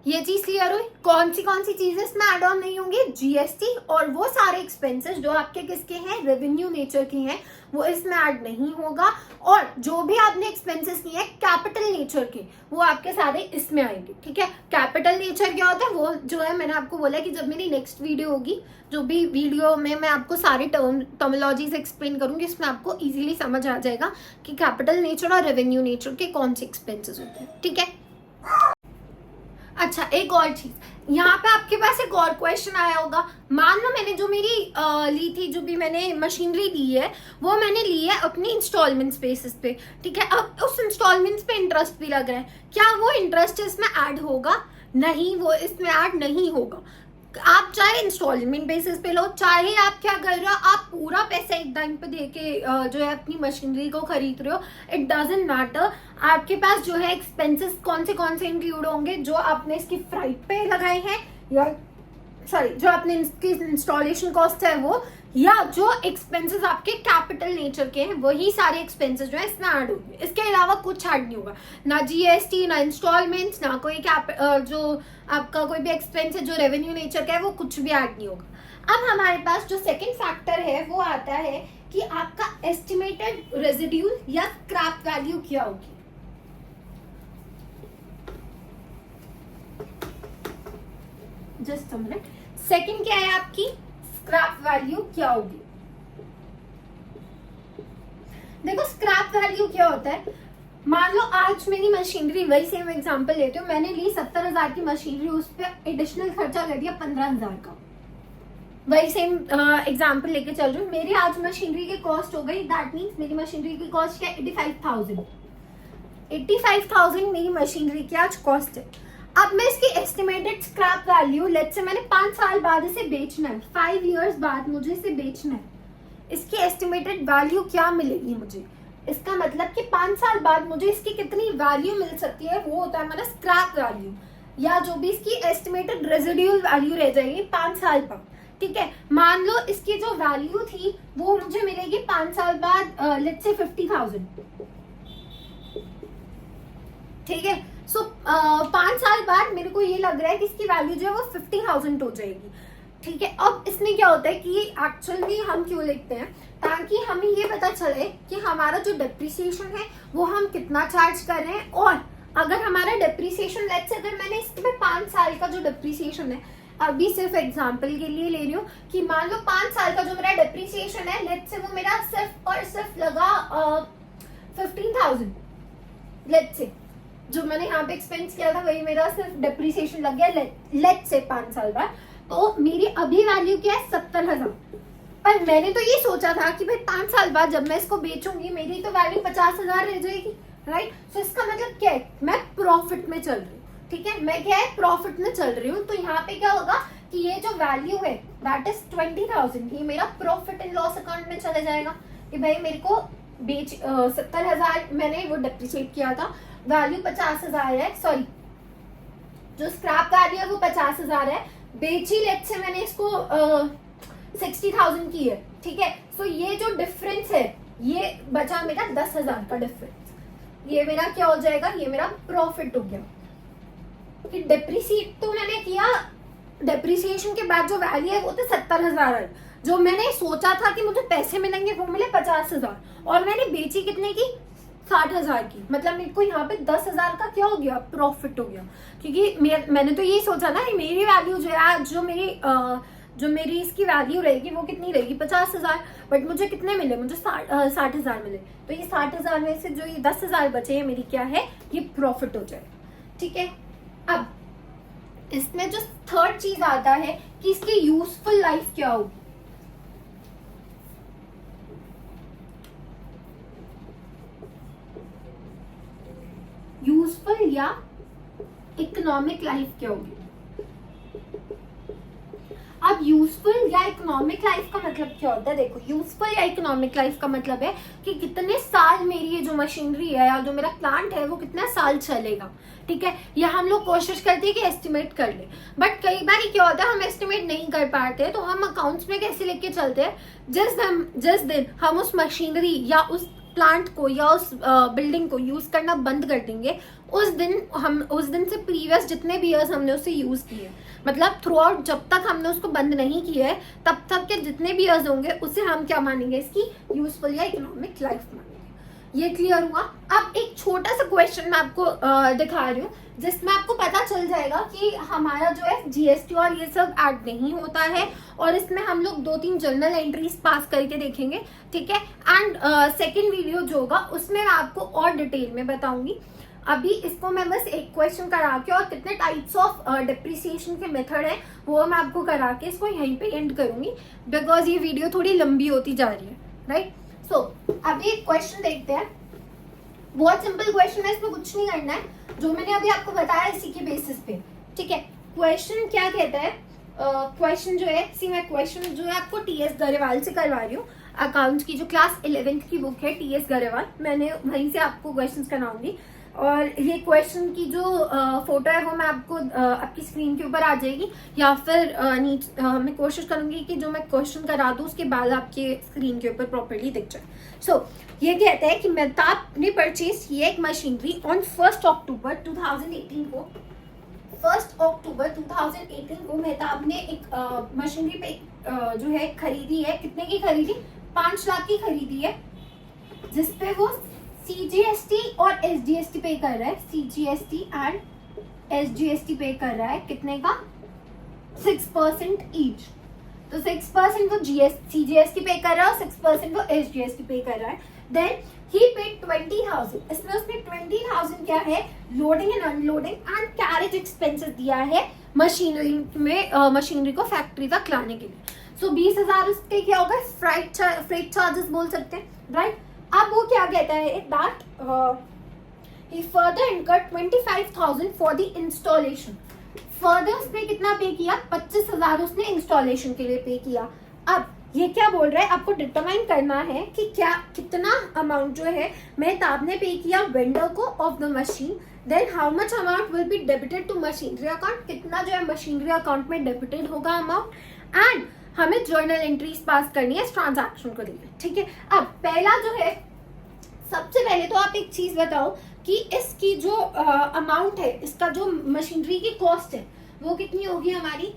ये चीज क्लियर हुई। कौन सी चीजें इसमें एड ऑन नहीं होंगी? जीएसटी और वो सारे एक्सपेंसेस जो आपके किसके हैं, रेवेन्यू नेचर के हैं, वो इसमें ऐड नहीं होगा। और जो भी आपने एक्सपेंसेस किए हैं कैपिटल नेचर के, वो आपके सारे इसमें आएंगे। ठीक है, कैपिटल नेचर क्या होता है वो जो है मैंने आपको बोला कि जब मेरी नेक्स्ट वीडियो होगी, जो भी वीडियो में मैं आपको सारी टर्मिनोलॉजीज एक्सप्लेन करूंगी, इसमें आपको इजीली समझ आ जाएगा कि कैपिटल नेचर और रेवेन्यू नेचर के कौन से एक्सपेंसेस होते हैं। ठीक है, अच्छा एक और चीज यहाँ पे आपके पास एक और क्वेश्चन आया होगा। मान लो मैंने जो मेरी ली थी, जो भी मैंने मशीनरी ली है, वो मैंने ली है अपनी इंस्टॉलमेंट बेसिस पे। ठीक है, अब उस इंस्टॉलमेंट्स पे इंटरेस्ट भी लग रहा है, क्या वो इंटरेस्ट इसमें ऐड होगा? नहीं, वो इसमें ऐड नहीं होगा। आप चाहे इंस्टॉलमेंट बेसिस पे लो, चाहे आप क्या कर रहे हो, आप पूरा पैसा एक टाइम पे दे के जो है अपनी मशीनरी को खरीद रहे हो, इट डजेंट मैटर। आपके पास जो है एक्सपेंसेस कौन से इंक्लूड होंगे, जो आपने इसकी फ्राइट पे लगाए हैं, या सॉरी जो आपने इसकी इंस्टॉलेशन कॉस्ट है वो, या जो एक्सपेंसेस आपके कैपिटल नेचर के हैं, वही सारे एक्सपेंसेस जो है इसमें ऐड होंगे। इसके अलावा कुछ ऐड नहीं होगा, ना जीएसटी, ना इंस्टॉलमेंट्स, ना कोई जो आपका कोई भी एक्सपेंस है जो रेवेन्यू नेचर का है, वो कुछ भी ऐड नहीं होगा। अब हमारे पास जो सेकंड फैक्टर है वो आता है कि आपका एस्टिमेटेड रेजिड्यूल या स्क्रैप वैल्यू क्या होगी। जस्ट अ मिनट, सेकंड क्या है आपकी, स्क्रैप वैल्यू क्या होगी। देखो स्क्रैप वैल्यू क्या होता है, मान लो आज मेरी मशीनरी, वही सेम एग्जांपल लेते हो, मैंने ली 70,000 की मशीनरी, उस पर एडिशनल खर्चा कर दिया 15,000 का। वही सेम एग्जांपल लेके चल रही हूँ, मेरी आज मशीनरी की कॉस्ट हो गई, दैट मीन्स मेरी मशीनरी की कॉस्ट क्या, 85,000। 85,000 मेरी मशीनरी की आज कॉस्ट है। अब मैं इसकी estimated scrap value, let's say मैंने 5 साल बाद इसे बेचना है, 5 इयर्स बाद मुझे इसे बेचना है, इसकी एस्टिमेटेड वैल्यू क्या मिलेगी मुझे? इसका मतलब कि 5 साल बाद मुझे इसकी कितनी वैल्यू मिल सकती है, वो होता है हमारा स्क्रैप वैल्यू, या जो भी इसकी एस्टिमेटेड रेजिड्यूल वैल्यू रह जाएगी 5 साल बाद। ठीक है, मान लो इसकी जो वैल्यू थी वो मुझे मिलेगी 5 साल बाद लेट्स से 50,000। ठीक है, सो 5 साल बाद मेरे को ये लग रहा है कि इसकी वैल्यू जो है वो 50,000 हो जाएगी। ठीक है, अब इसमें क्या होता है कि एक्चुअली हम क्यों लिखते हैं, ताकि हमें ये पता चले कि हमारा जो डिप्रिसिएशन है वो हम कितना चार्ज कर रहे हैं। और अगर हमारा डिप्रिसिएशन, लेट्स से अगर मैंने इसमें 5 साल का जो डिप्रिसिएशन है, अभी सिर्फ एग्जांपल के लिए ले रही हूँ कि मान लो 5 साल का जो मेरा डिप्रिसिएशन है, लेट्स से वो मेरा सिर्फ और सिर्फ लगा 15,000। लेट्स से जो मैंने यहाँ पे एक्सपेंस किया था वही मेरा सिर्फ डिप्रिसिएशन लग गया लेट्स से 5 साल बाद, तो मेरी अभी वैल्यू क्या है, 70,000। पर मैंने तो ये सोचा था कि भाई 5 साल बाद जब मैं इसको बेचूंगी मेरी तो वैल्यू 50,000 रह जाएगी, राइट। सो इसका मतलब क्या है, मैं प्रॉफिट में चल रही हूँ। ठीक है, मैं क्या है, प्रॉफिट में चल रही हूँ। तो यहाँ पे क्या होगा कि ये जो वैल्यू है दैट इज 20,000, ये मेरा प्रॉफिट एंड लॉस अकाउंट में चले जाएगा कि भाई मेरे को बेच 70,000 मैंने वो डिप्रिशिएट किया था, वैल्यू 50,000 है, सॉरी जो स्क्रैप वैल्यू है वो 50,000 है, बेची लेट्स से मैंने इसको 60,000 की है। ठीक है, सो ये जो डिफरेंस है ये बचा मेरा 10,000 का डिफरेंस, ये मेरा क्या हो जाएगा, ये मेरा प्रॉफिट हो गया। कि डिप्रिसिएट तो मैंने किया, डिप्रिसिएशन के बाद जो वैल्यू है वो तो 70,000 है, जो मैंने सोचा था कि मुझे पैसे मिलेंगे वो मिले 50,000, और मैंने बेची कितने की, 60,000 की। मतलब मेरे को यहाँ पे 10,000 का क्या हो गया, प्रॉफिट हो गया। क्योंकि मैंने तो यही सोचा ना मेरी वैल्यू जो है, जो मेरी इसकी वैल्यू रहेगी वो कितनी रहेगी, 50,000, बट मुझे कितने मिले, मुझे 60,000 मिले। तो ये 60,000 में से जो ये 10,000 बचे हैं मेरी क्या है, ये प्रॉफिट हो जाए। ठीक है, अब इसमें जो थर्ड चीज आता है कि इसकी यूजफुल लाइफ क्या होगी। यूजफुल या इकोनॉमिक लाइफ क्या होगी। अब यूजफुल या इकोनॉमिक लाइफ का मतलब क्या होता है, देखो यूजफुल या इकोनॉमिक लाइफ का मतलब है कि कितने साल मेरी ये जो मशीनरी है या जो मेरा प्लांट है वो कितना साल चलेगा। ठीक है, या हम लोग कोशिश करते हैं कि एस्टिमेट कर ले, बट कई बार क्या होता है हम एस्टिमेट नहीं कर पाते, तो हम अकाउंट्स में कैसे लेके चलते हैं, जिस दिन हम उस मशीनरी या उस प्लांट को या उस बिल्डिंग को यूज करना बंद कर देंगे, उस दिन से प्रीवियस जितने भी ईयर्स हमने उसे यूज किए, मतलब थ्रू आउट जब तक हमने उसको बंद नहीं किया है तब तक के जितने भी ईयर्स होंगे उसे हम क्या मानेंगे, इसकी यूजफुल या इकोनॉमिक लाइफ मानेंगे। ये क्लियर हुआ। अब एक छोटा सा क्वेश्चन मैं आपको दिखा रही हूँ जिसमें आपको पता चल जाएगा कि हमारा जो है जीएसटी और ये सब ऐड नहीं होता है, और इसमें हम लोग 2-3 जर्नल एंट्रीज पास करके देखेंगे, ठीक है। एंड सेकेंड वीडियो जो होगा उसमें मैं आपको और डिटेल में बताऊंगी। अभी इसको मैं बस एक क्वेश्चन करा के और कितने टाइप्स ऑफ डिप्रिसिएशन के मेथड है वो मैं आपको करा के इसको यहीं पे एंड करूंगी, बिकॉज ये वीडियो थोड़ी लंबी होती जा रही है, राइट। सो अभी एक क्वेश्चन देखते हैं, बहुत सिंपल क्वेश्चन है, इसमें कुछ नहीं करना है, जो मैंने अभी आपको बताया इसी के बेसिस पे, ठीक है। क्वेश्चन क्या कहता है, क्वेश्चन जो है, मैं क्वेश्चन जो है आपको टीएस गरेवाल से करवा रही हूँ, अकाउंट्स की जो क्लास 11th की बुक है टीएस गरेवाल, मैंने वहीं से आपको क्वेश्चंस कराऊंगी। और ये क्वेश्चन की जो फोटो है वो मैं आपको आपकी स्क्रीन के ऊपर आ जाएगी, या फिर मैं कोशिश करूंगी कि जो मैं क्वेश्चन करा दूँ उसके बाद आपके स्क्रीन के ऊपर प्रॉपर्ली दिख जाए। सो ये कहता है कि मेहताब ने परचेज किया एक मशीनरी ऑन 1 अक्टूबर 2018 को। 1 अक्टूबर 2018 को मेहताब ने एक मशीनरी पे जो है खरीदी है, कितने की खरीदी, 5 लाख की खरीदी है, जिसपे वो सीजीएसटी और एसजीएसटी पे कर रहा है, सीजीएसटी एंड एसजीएसटी पे कर रहा है, कितने का, 6% ईच। तो 6% वो सीजीएसटी पे कर रहा है और 6% वो एसजीएसटी पे कर रहा है। देन ही पेड 20,000, इसमें उसने 20,000 क्या है, loading and unloading and carriage expenses दिया है मशीनरी में, मशीनरी को फैक्ट्री तक लाने के लिए। सो 20,000 उसके क्या होगा, फ्रेट चार्जेस बोल सकते हैं, राइट। अब वो क्या कहता है, that he further incurred 25,000 for the installation। Further उसने कितना पे किया, 25,000 उसने इंस्टॉलेशन के लिए पे किया। अब ये क्या बोल रहा है, आपको डिटरमाइन करना है कि क्या कितना अमाउंट जो है मेहताब ने पे किया वेंडर को of the machine, then how much amount will be debited to machinery account, कितना जो है मशीनरी अकाउंट में डेबिटेड होगा अमाउंट, एंड हमें जर्नल एंट्रीज पास करनी है इस ट्रांजैक्शन को लेकर, ठीक है। अब पहला जो है, सबसे पहले तो आप एक चीज बताओ कि इसकी जो अमाउंट है, इसका जो मशीनरी की कॉस्ट है वो कितनी होगी हमारी।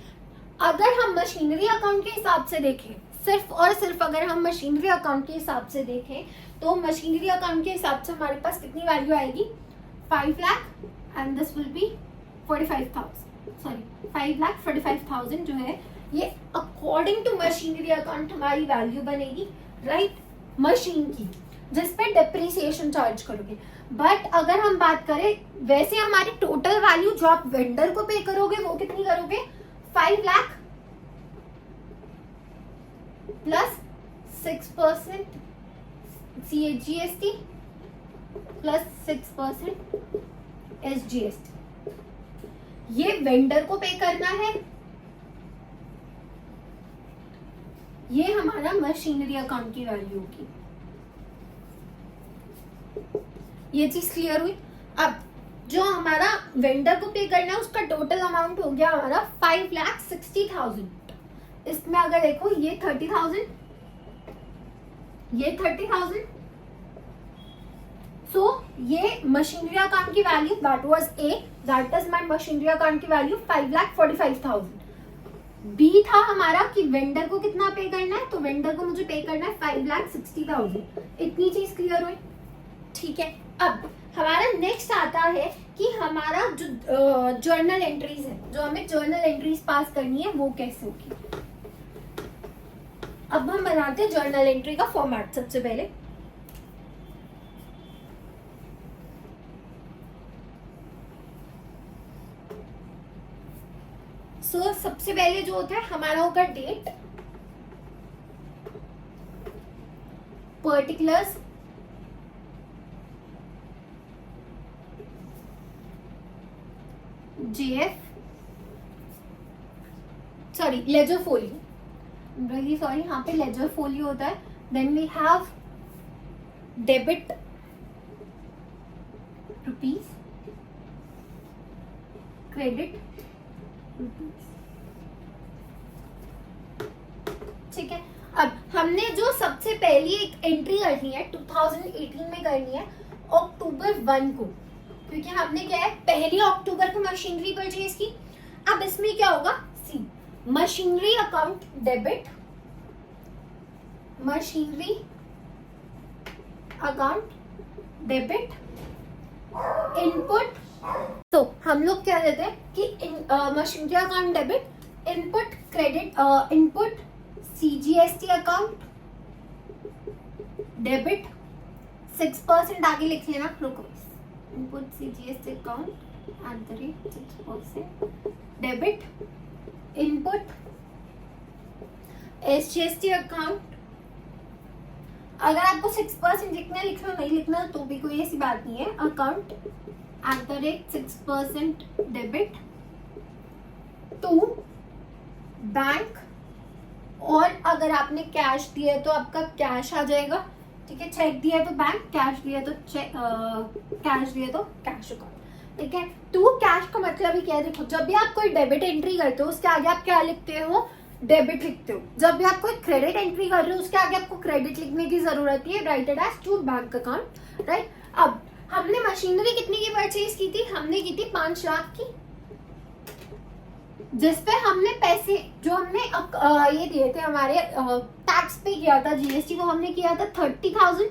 अगर हम मशीनरी अकाउंट के हिसाब से देखें, सिर्फ और सिर्फ अगर हम मशीनरी अकाउंट के हिसाब से देखें, तो मशीनरी अकाउंट के हिसाब से हमारे पास कितनी वैल्यू आएगी, 5 lakh, and this will be 5,45,000 जो है ये अकॉर्डिंग टू मशीनरी अकाउंट हमारी वैल्यू बनेगी, राइट, मशीन की, जिसपे डिप्रिसिएशन चार्ज करोगे। बट अगर हम बात करें, वैसे हमारी टोटल वैल्यू जो आप वेंडर को पे करोगे वो कितनी करोगे, 5 lakh plus 6% CGST plus 6% SGST, ये वेंडर को पे करना है, ये हमारा मशीनरी अकाउंट की वैल्यू होगी। ये चीज क्लियर हुई। अब जो हमारा वेंडर को पे करना है उसका टोटल अमाउंट हो गया हमारा 5,60,000। इसमें अगर देखो ये 30,000, ये 30,000, सो ये मशीनरी अकाउंट की value, that was a, that is my machinery account की वैल्यू 5,45,000। बी था हमारा कि वेंडर को कितना पे करना है, तो वेंडर को मुझे पे करना है 5,60,000। इतनी चीज क्लियर हुई, ठीक है। अब हमारा नेक्स्ट आता है कि हमारा जो जर्नल एंट्रीज है, जो हमें जर्नल एंट्रीज पास करनी है वो कैसे होगी। अब हम बनाते हैं जर्नल एंट्री का फॉर्मेट। सबसे पहले सबसे पहले जो होता है हमारा होगा date, particulars, JF, sorry ledger folio, really sorry, यहाँ पे लेजर फोलियो होता है। Then we have debit rupees, credit rupees, ठीक है। अब हमने जो सबसे पहली एक एंट्री करनी है 2018 में करनी है अक्टूबर 1 को, क्योंकि हमने क्या है 1 अक्टूबर को मशीनरी परचेज की। अब इसमें क्या होगा, see machinery account debit, machinery account debit input. तो हम लोग क्या देते हैं कि machinery account debit input credit, input CGST account debit 6% आगे लिख लेना, रुको, input CGST account @ 6% debit input SGST account. अगर आपको 6% लिखना है, लिख लो, नहीं लिखना तो भी कोई ऐसी बात नहीं है। अकाउंट @ 6% डेबिट टू बैंक, और अगर आपने कैश दिया है तो आपका कैश आ जाएगा, ठीक है। चेक दिया है तो बैंक, कैश दिया है तो चेक, कैश दिया तो कैश अकाउंट, ठीक है। टू कैश का मतलब ही क्या है, देखो जब भी आप कोई डेबिट एंट्री करते हो उसके आगे आप क्या लिखते हो, डेबिट लिखते हो। जब भी आप कोई क्रेडिट एंट्री कर रहे हो उसके आगे आपको क्रेडिट लिखने की जरूरत है, write it as to bank account, right. अब हमने मशीनरी कितने की परचेज की थी, हमने की थी 5 लाख की, जिसपे हमने पैसे जो हमने ये दिए थे हमारे टैक्स पे किया था, GST वो हमने किया था 30,000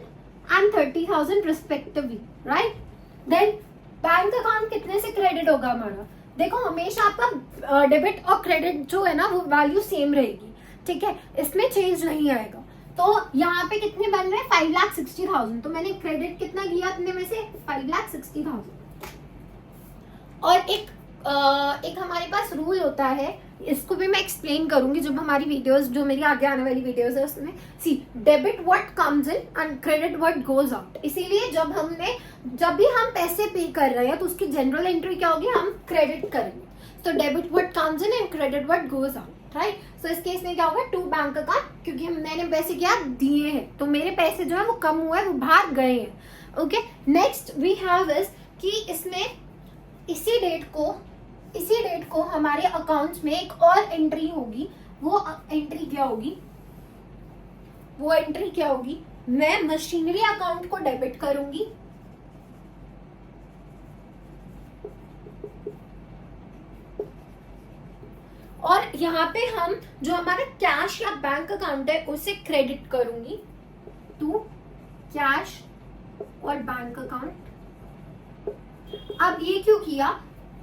and 30,000 respectively, right. Then bank account कितने से क्रेडिट होगा हमारा, देखो हमेशा आपका डेबिट और क्रेडिट जो है ना वो वैल्यू सेम रहेगी, ठीक है, इसमें चेंज नहीं आएगा। तो यहाँ पे कितने बन रहे हैं, 5,60,000, तो मैंने क्रेडिट कितना किया अपने में से 5,60,000। और एक हमारे पास रूल होता है, इसको भी मैं एक्सप्लेन करूंगी जब हमारी वीडियोस, जो मेरी आगे आने वाली वीडियोस है उसमें। See debit what comes in and credit what goes out. इसीलिए जब भी हम पैसे पे कर रहे हैं तो उसकी जनरल एंट्री क्या होगी, हम क्रेडिट करेंगे। तो debit what comes in and credit what goes out, right. So इस केस में क्या होगा, टू बैंक अकाउंट, क्योंकि मैंने पैसे क्या दिए हैं तो मेरे पैसे जो है वो कम हुए, वो बाहर गए हैं। Okay, next we have is कि इसमें इसी डेट को हमारे अकाउंट्स में एक और एंट्री होगी। वो एंट्री क्या होगी, मैं मशीनरी अकाउंट को डेबिट करूंगी, और यहाँ पे हम जो हमारा कैश या बैंक अकाउंट है उसे क्रेडिट करूंगी टू कैश और बैंक अकाउंट। अब ये क्यों किया,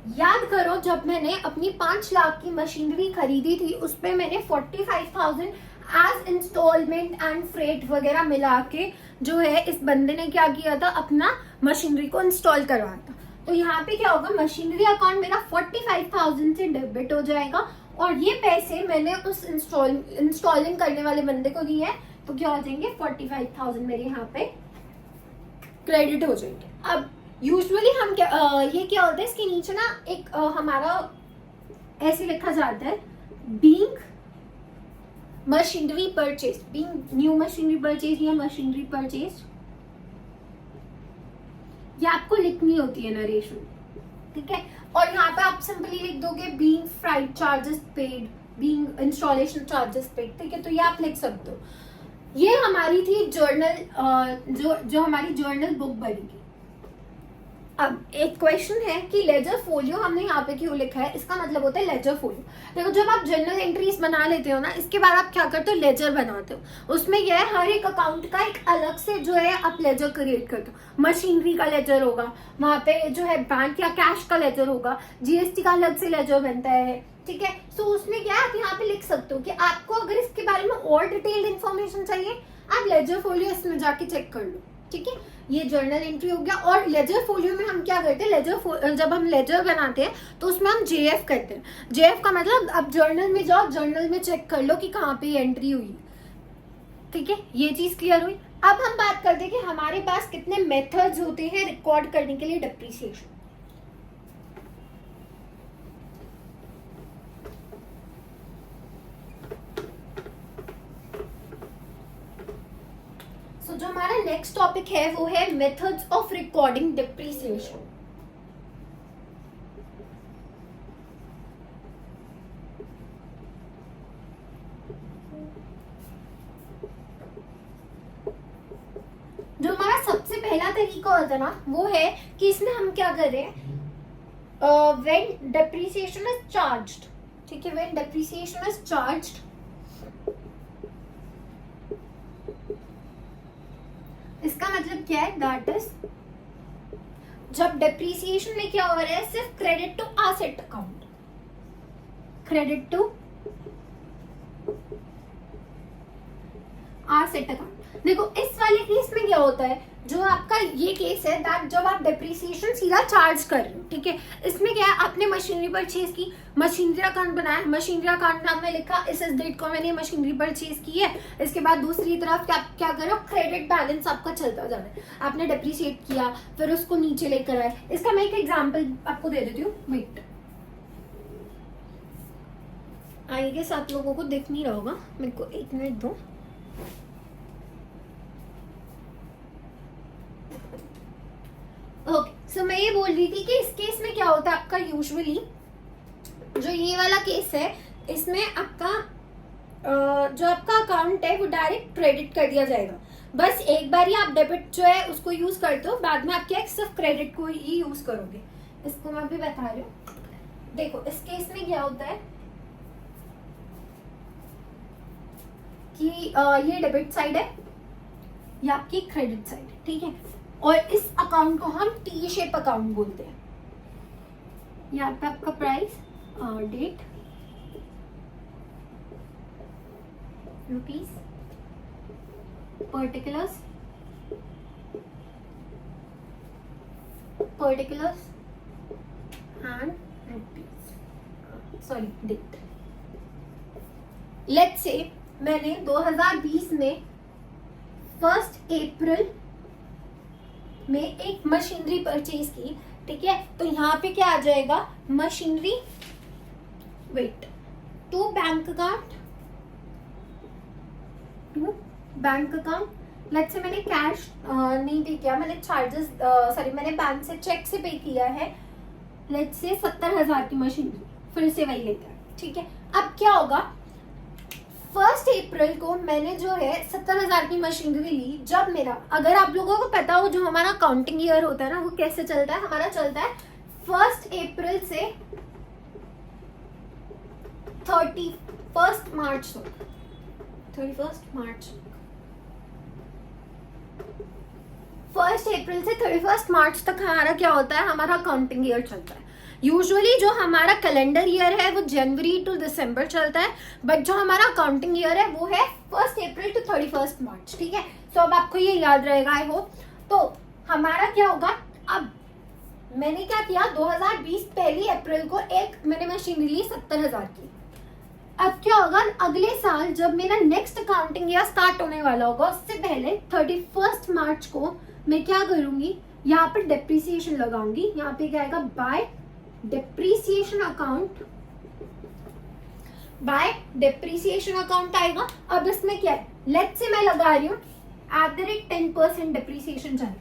याद करो जब मैंने अपनी 5 लाख की मशीनरी खरीदी थी उस पे मैंने 45,000 एज इंस्टॉलमेंट एंड फ्रेट वगैरह मिला के जो है इस बंदे ने क्या किया था, अपना मशीनरी को इंस्टॉल करवाया था। तो यहाँ पे क्या होगा, मशीनरी अकाउंट मेरा 45,000 से डेबिट हो जाएगा, और ये पैसे मैंने उस इंस्टॉलिंग करने वाले बंदे को दिए हैं, तो क्या हो जाएंगे 45,000 मेरे यहाँ पे क्रेडिट हो जाएंगे। अब यूजुअली हम ये क्या होता है, इसके नीचे ना एक हमारा ऐसे लिखा जाता है, being machinery purchase, being new machinery purchase या मशीनरी परचेज, ये आपको लिखनी होती है नरेशन, ठीक है। और यहाँ पे आप सिंपली लिख दोगे being freight charges paid, being installation charges paid, ठीक है। तो ये आप लिख सकते हो। ये हमारी थी जर्नल, जो हमारी जर्नल बुक बनेगी। अब एक क्वेश्चन है कि लेजर फोलियो हमने यहाँ पे क्यों लिखा है, इसका मतलब होता है लेजर फोलियो। देखो जब आप जर्नल एंट्रीज बना लेते हो ना, इसके बाद आप क्या करते हो, लेजर बनाते हो। उसमें यह है हर एक अकाउंट का एक अलग से जो है आप लेजर क्रिएट करते हो। मशीनरी का लेजर होगा, वहाँ पे जो है बैंक या कैश का लेजर होगा, GST का अलग से लेजर बनता है, ठीक है। सो उसमें क्या है, आप यहाँ पे लिख सकते हो कि आपको अगर इसके बारे में और डिटेल्ड इन्फॉर्मेशन चाहिए, आप लेजर फोलियो इसमें जाके चेक कर लो, ठीक है। ये जर्नल एंट्री हो गया। और लेजर फोलियो में हम क्या करते हैं, जब हम लेजर बनाते हैं तो उसमें हम JF करते हैं। JF का मतलब आप जर्नल में जाओ, जर्नल में चेक कर लो कि कहाँ पे एंट्री हुई, ठीक है। ये चीज क्लियर हुई। अब हम बात करते हैं कि हमारे पास कितने मेथड्स होते हैं रिकॉर्ड करने के लिए डेप्रिसिएशन। जो हमारा नेक्स्ट टॉपिक है वो है मेथड्स ऑफ रिकॉर्डिंग डिप्रिसिएशन। तरीका होता है ना वो है कि इसमें हम क्या कर रहे हैं, व्हेन डेप्रिसिएशन इज चार्ज्ड, ठीक है, व्हेन डेप्रिसिएशन इज चार्ज्ड, इसका मतलब क्या है, दैट इज जब डेप्रिसिएशन में क्या हो रहा है, सिर्फ credit to asset account, credit to asset account. देखो इस वाले केस में क्या होता है, जो आपका ये केस है दैट जब आप डेप्रिसिएशन सीधा चार्ज कर रहे हो, ठीक है, इसमें क्या है, आपने मशीनरी परचेज की, मशीनरी अकाउंट बनाया, मशीनरी अकाउंट नाम में लिखा इस डेट को मैंने मशीनरी परचेज की है, इसके बाद दूसरी तरफ क्या करो, क्रेडिट बैलेंस आपका चलता जा रहा है, आपने डेप्रिसिएट किया, फिर उसको नीचे लेकर आए। इसका मैं एक एग्जाम्पल आपको दे देती हूँ, वेट, आई गेस आप लोगों को दिख नहीं रहा होगा, मेरे को 1 मिनट दो। ओके, सो मैं ये बोल रही थी कि इस केस में क्या होता है आपका, यूजुअली जो ये वाला केस है इसमें आपका जो आपका अकाउंट है वो डायरेक्ट क्रेडिट कर दिया जाएगा, बस एक बार ही आप डेबिट जो है उसको यूज करते हो, बाद में आप क्या सिर्फ क्रेडिट को ही यूज करोगे। इसको मैं भी बता रही हूँ, देखो इस केस में क्या होता है कि ये डेबिट साइड है, ये आपकी क्रेडिट साइड है, ठीक है, और इस अकाउंट को हम टी शेप अकाउंट बोलते हैं। यहाँ पे आपका price, date, rupees, particulars and rupees, sorry date. Let's say मैंने 2020 में 1 अप्रैल में एक मशीनरी परचेज की, ठीक है, तो यहाँ पे क्या आ जाएगा, machinery, wait, to bank account, let's say मैंने कैश नहीं पे किया, मैंने चार्जेस सॉरी मैंने बैंक से चेक से पे किया है, लेट्स से 70,000 की मशीनरी, फिर से वही लेते हैं, ठीक है। अब क्या होगा, 1 अप्रैल को मैंने जो है 70,000 की मशीनरी ली, जब मेरा, अगर आप लोगों को पता हो जो हमारा काउंटिंग ईयर होता है ना वो कैसे चलता है, हमारा चलता है 1 अप्रैल से 31 मार्च तक, 31 मार्च, 1 अप्रैल से 31 मार्च तक हमारा क्या होता है, हमारा काउंटिंग ईयर चलता है। यूजुअली जो हमारा कैलेंडर ईयर है वो जनवरी टू दिसंबर चलता है, बट जो हमारा काउंटिंग ईयर है वो है 1 अप्रैल टू 31 मार्च, ठीक है। सो अब आपको ये याद रहेगा, आई होप। तो हमारा क्या होगा, अब मैंने क्या किया, 2020 1 अप्रैल को एक मैंने मशीन ली 70,000 की। अब क्या होगा, अगले साल जब मेरा नेक्स्ट काउंटिंग ईयर स्टार्ट होने वाला होगा, उससे पहले 31 मार्च को मैं क्या करूंगी, यहाँ पर डेप्रिसिएशन लगाऊंगी, यहाँ पे क्या आएगा, बाय डेप्रिसिएशन अकाउंट आएगा। अब इसमें क्या है, लेट्स से मैं लगा रही हूँ @10% डेप्रिसिएशन जाएगा,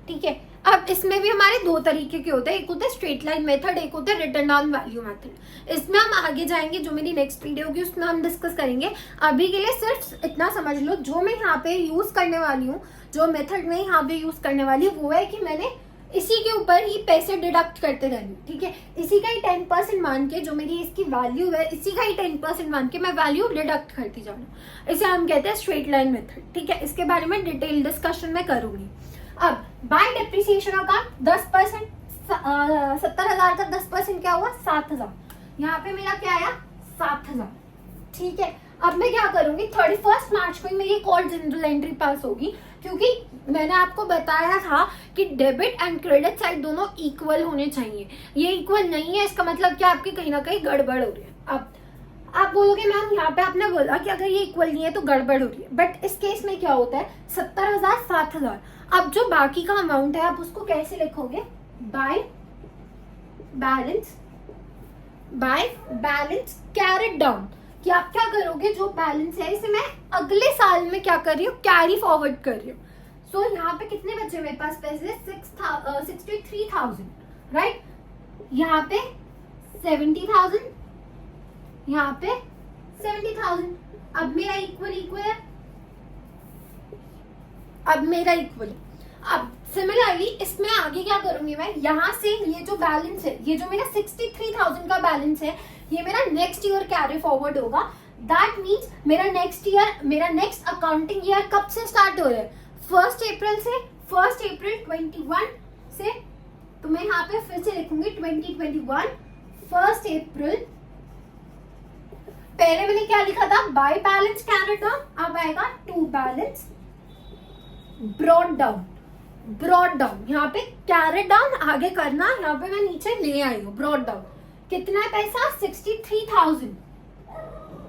ठीक है। अब इसमें भी हमारे 2 तरीके के होते हैं, एक होता है स्ट्रेट लाइन मेथड, एक होता है रिटर्न डाउन वैल्यू मेथड। इसमें हम आगे जाएंगे, जो मेरी नेक्स्ट वीडियो होगी उसमें हम डिस्कस करेंगे। अभी के लिए सिर्फ इतना समझ लो, जो मैं यहाँ पे यूज करने वाली हूँ, जो मेथड में यहाँ पे यूज करने वाली हूँ वो है कि मैंने इसी के ऊपर ही पैसे डिडक्ट करते रहने, ठीक है। इसी का ही 10% मान के, जो मेरी इसकी वैल्यू है इसी का ही 10% मान के मैं वैल्यू डिडक्ट करती जा रही हूँ, इसे हम कहते हैं स्ट्रेट लाइन मेथड, ठीक है। इसके बारे में डिटेल डिस्कशन में करूंगी। अब बाय डेप्रिसिएशन अकाउंट 10%, 70,000 का 10% क्या हुआ, 7,000, यहाँ पे मेरा क्या आया, 7,000, ठीक है। अब मैं क्या करूंगी, 31 मार्च को ही मेरी एक और जनरल एंट्री पास होगी, क्योंकि मैंने आपको बताया था कि डेबिट एंड क्रेडिट साइड दोनों इक्वल होने चाहिए। ये इक्वल नहीं है, इसका मतलब क्या, आपकी कहीं ना कहीं गड़बड़ हो रही है। अब आप बोलोगे मैम यहाँ पे आपने बोला कि अगर ये इक्वल नहीं है तो गड़बड़ हो रही है, बट इस केस में क्या होता है, 70,000 7,000, अब जो बाकी का अमाउंट है आप उसको कैसे लिखोगे, बाय बैलेंस कैरिड डाउन, कि आप क्या करोगे, जो बैलेंस है इसे मैं अगले साल में क्या कर रही हूँ, कैरी फॉरवर्ड कर रही हूँ। सो यहाँ पे कितने बचे मेरे पास पैसे, 63,000, राइट। यहाँ पे 70,000, यहाँ पे 70,000। अब मेरा इक्वल है, अब सिमिलरली इसमें आगे क्या करूंगी मैं, यहाँ से ये जो बैलेंस है, ये जो मेरा 63,000 का बैलेंस है, ये मेरा नेक्स्ट ईयर कैरी फॉरवर्ड होगा। दैट मीन्स मेरा नेक्स्ट ईयर, मेरा नेक्स्ट अकाउंटिंग ईयर कब से स्टार्ट हो रहा है, 1 अप्रैल से। 1 अप्रैल 21 से, तो मैं यहाँ पे फिर से लिखूंगी 2021 1 अप्रैल। पहले मैंने क्या लिखा था, बाय बैलेंस कैरेट डाउन, अब आएगा to balance brought down. Brought down, यहाँ पे कैरेट डाउन आगे करना, यहाँ पे मैं नीचे ले आई हूँ ब्रॉड डाउन। कितना है पैसा, 63,000।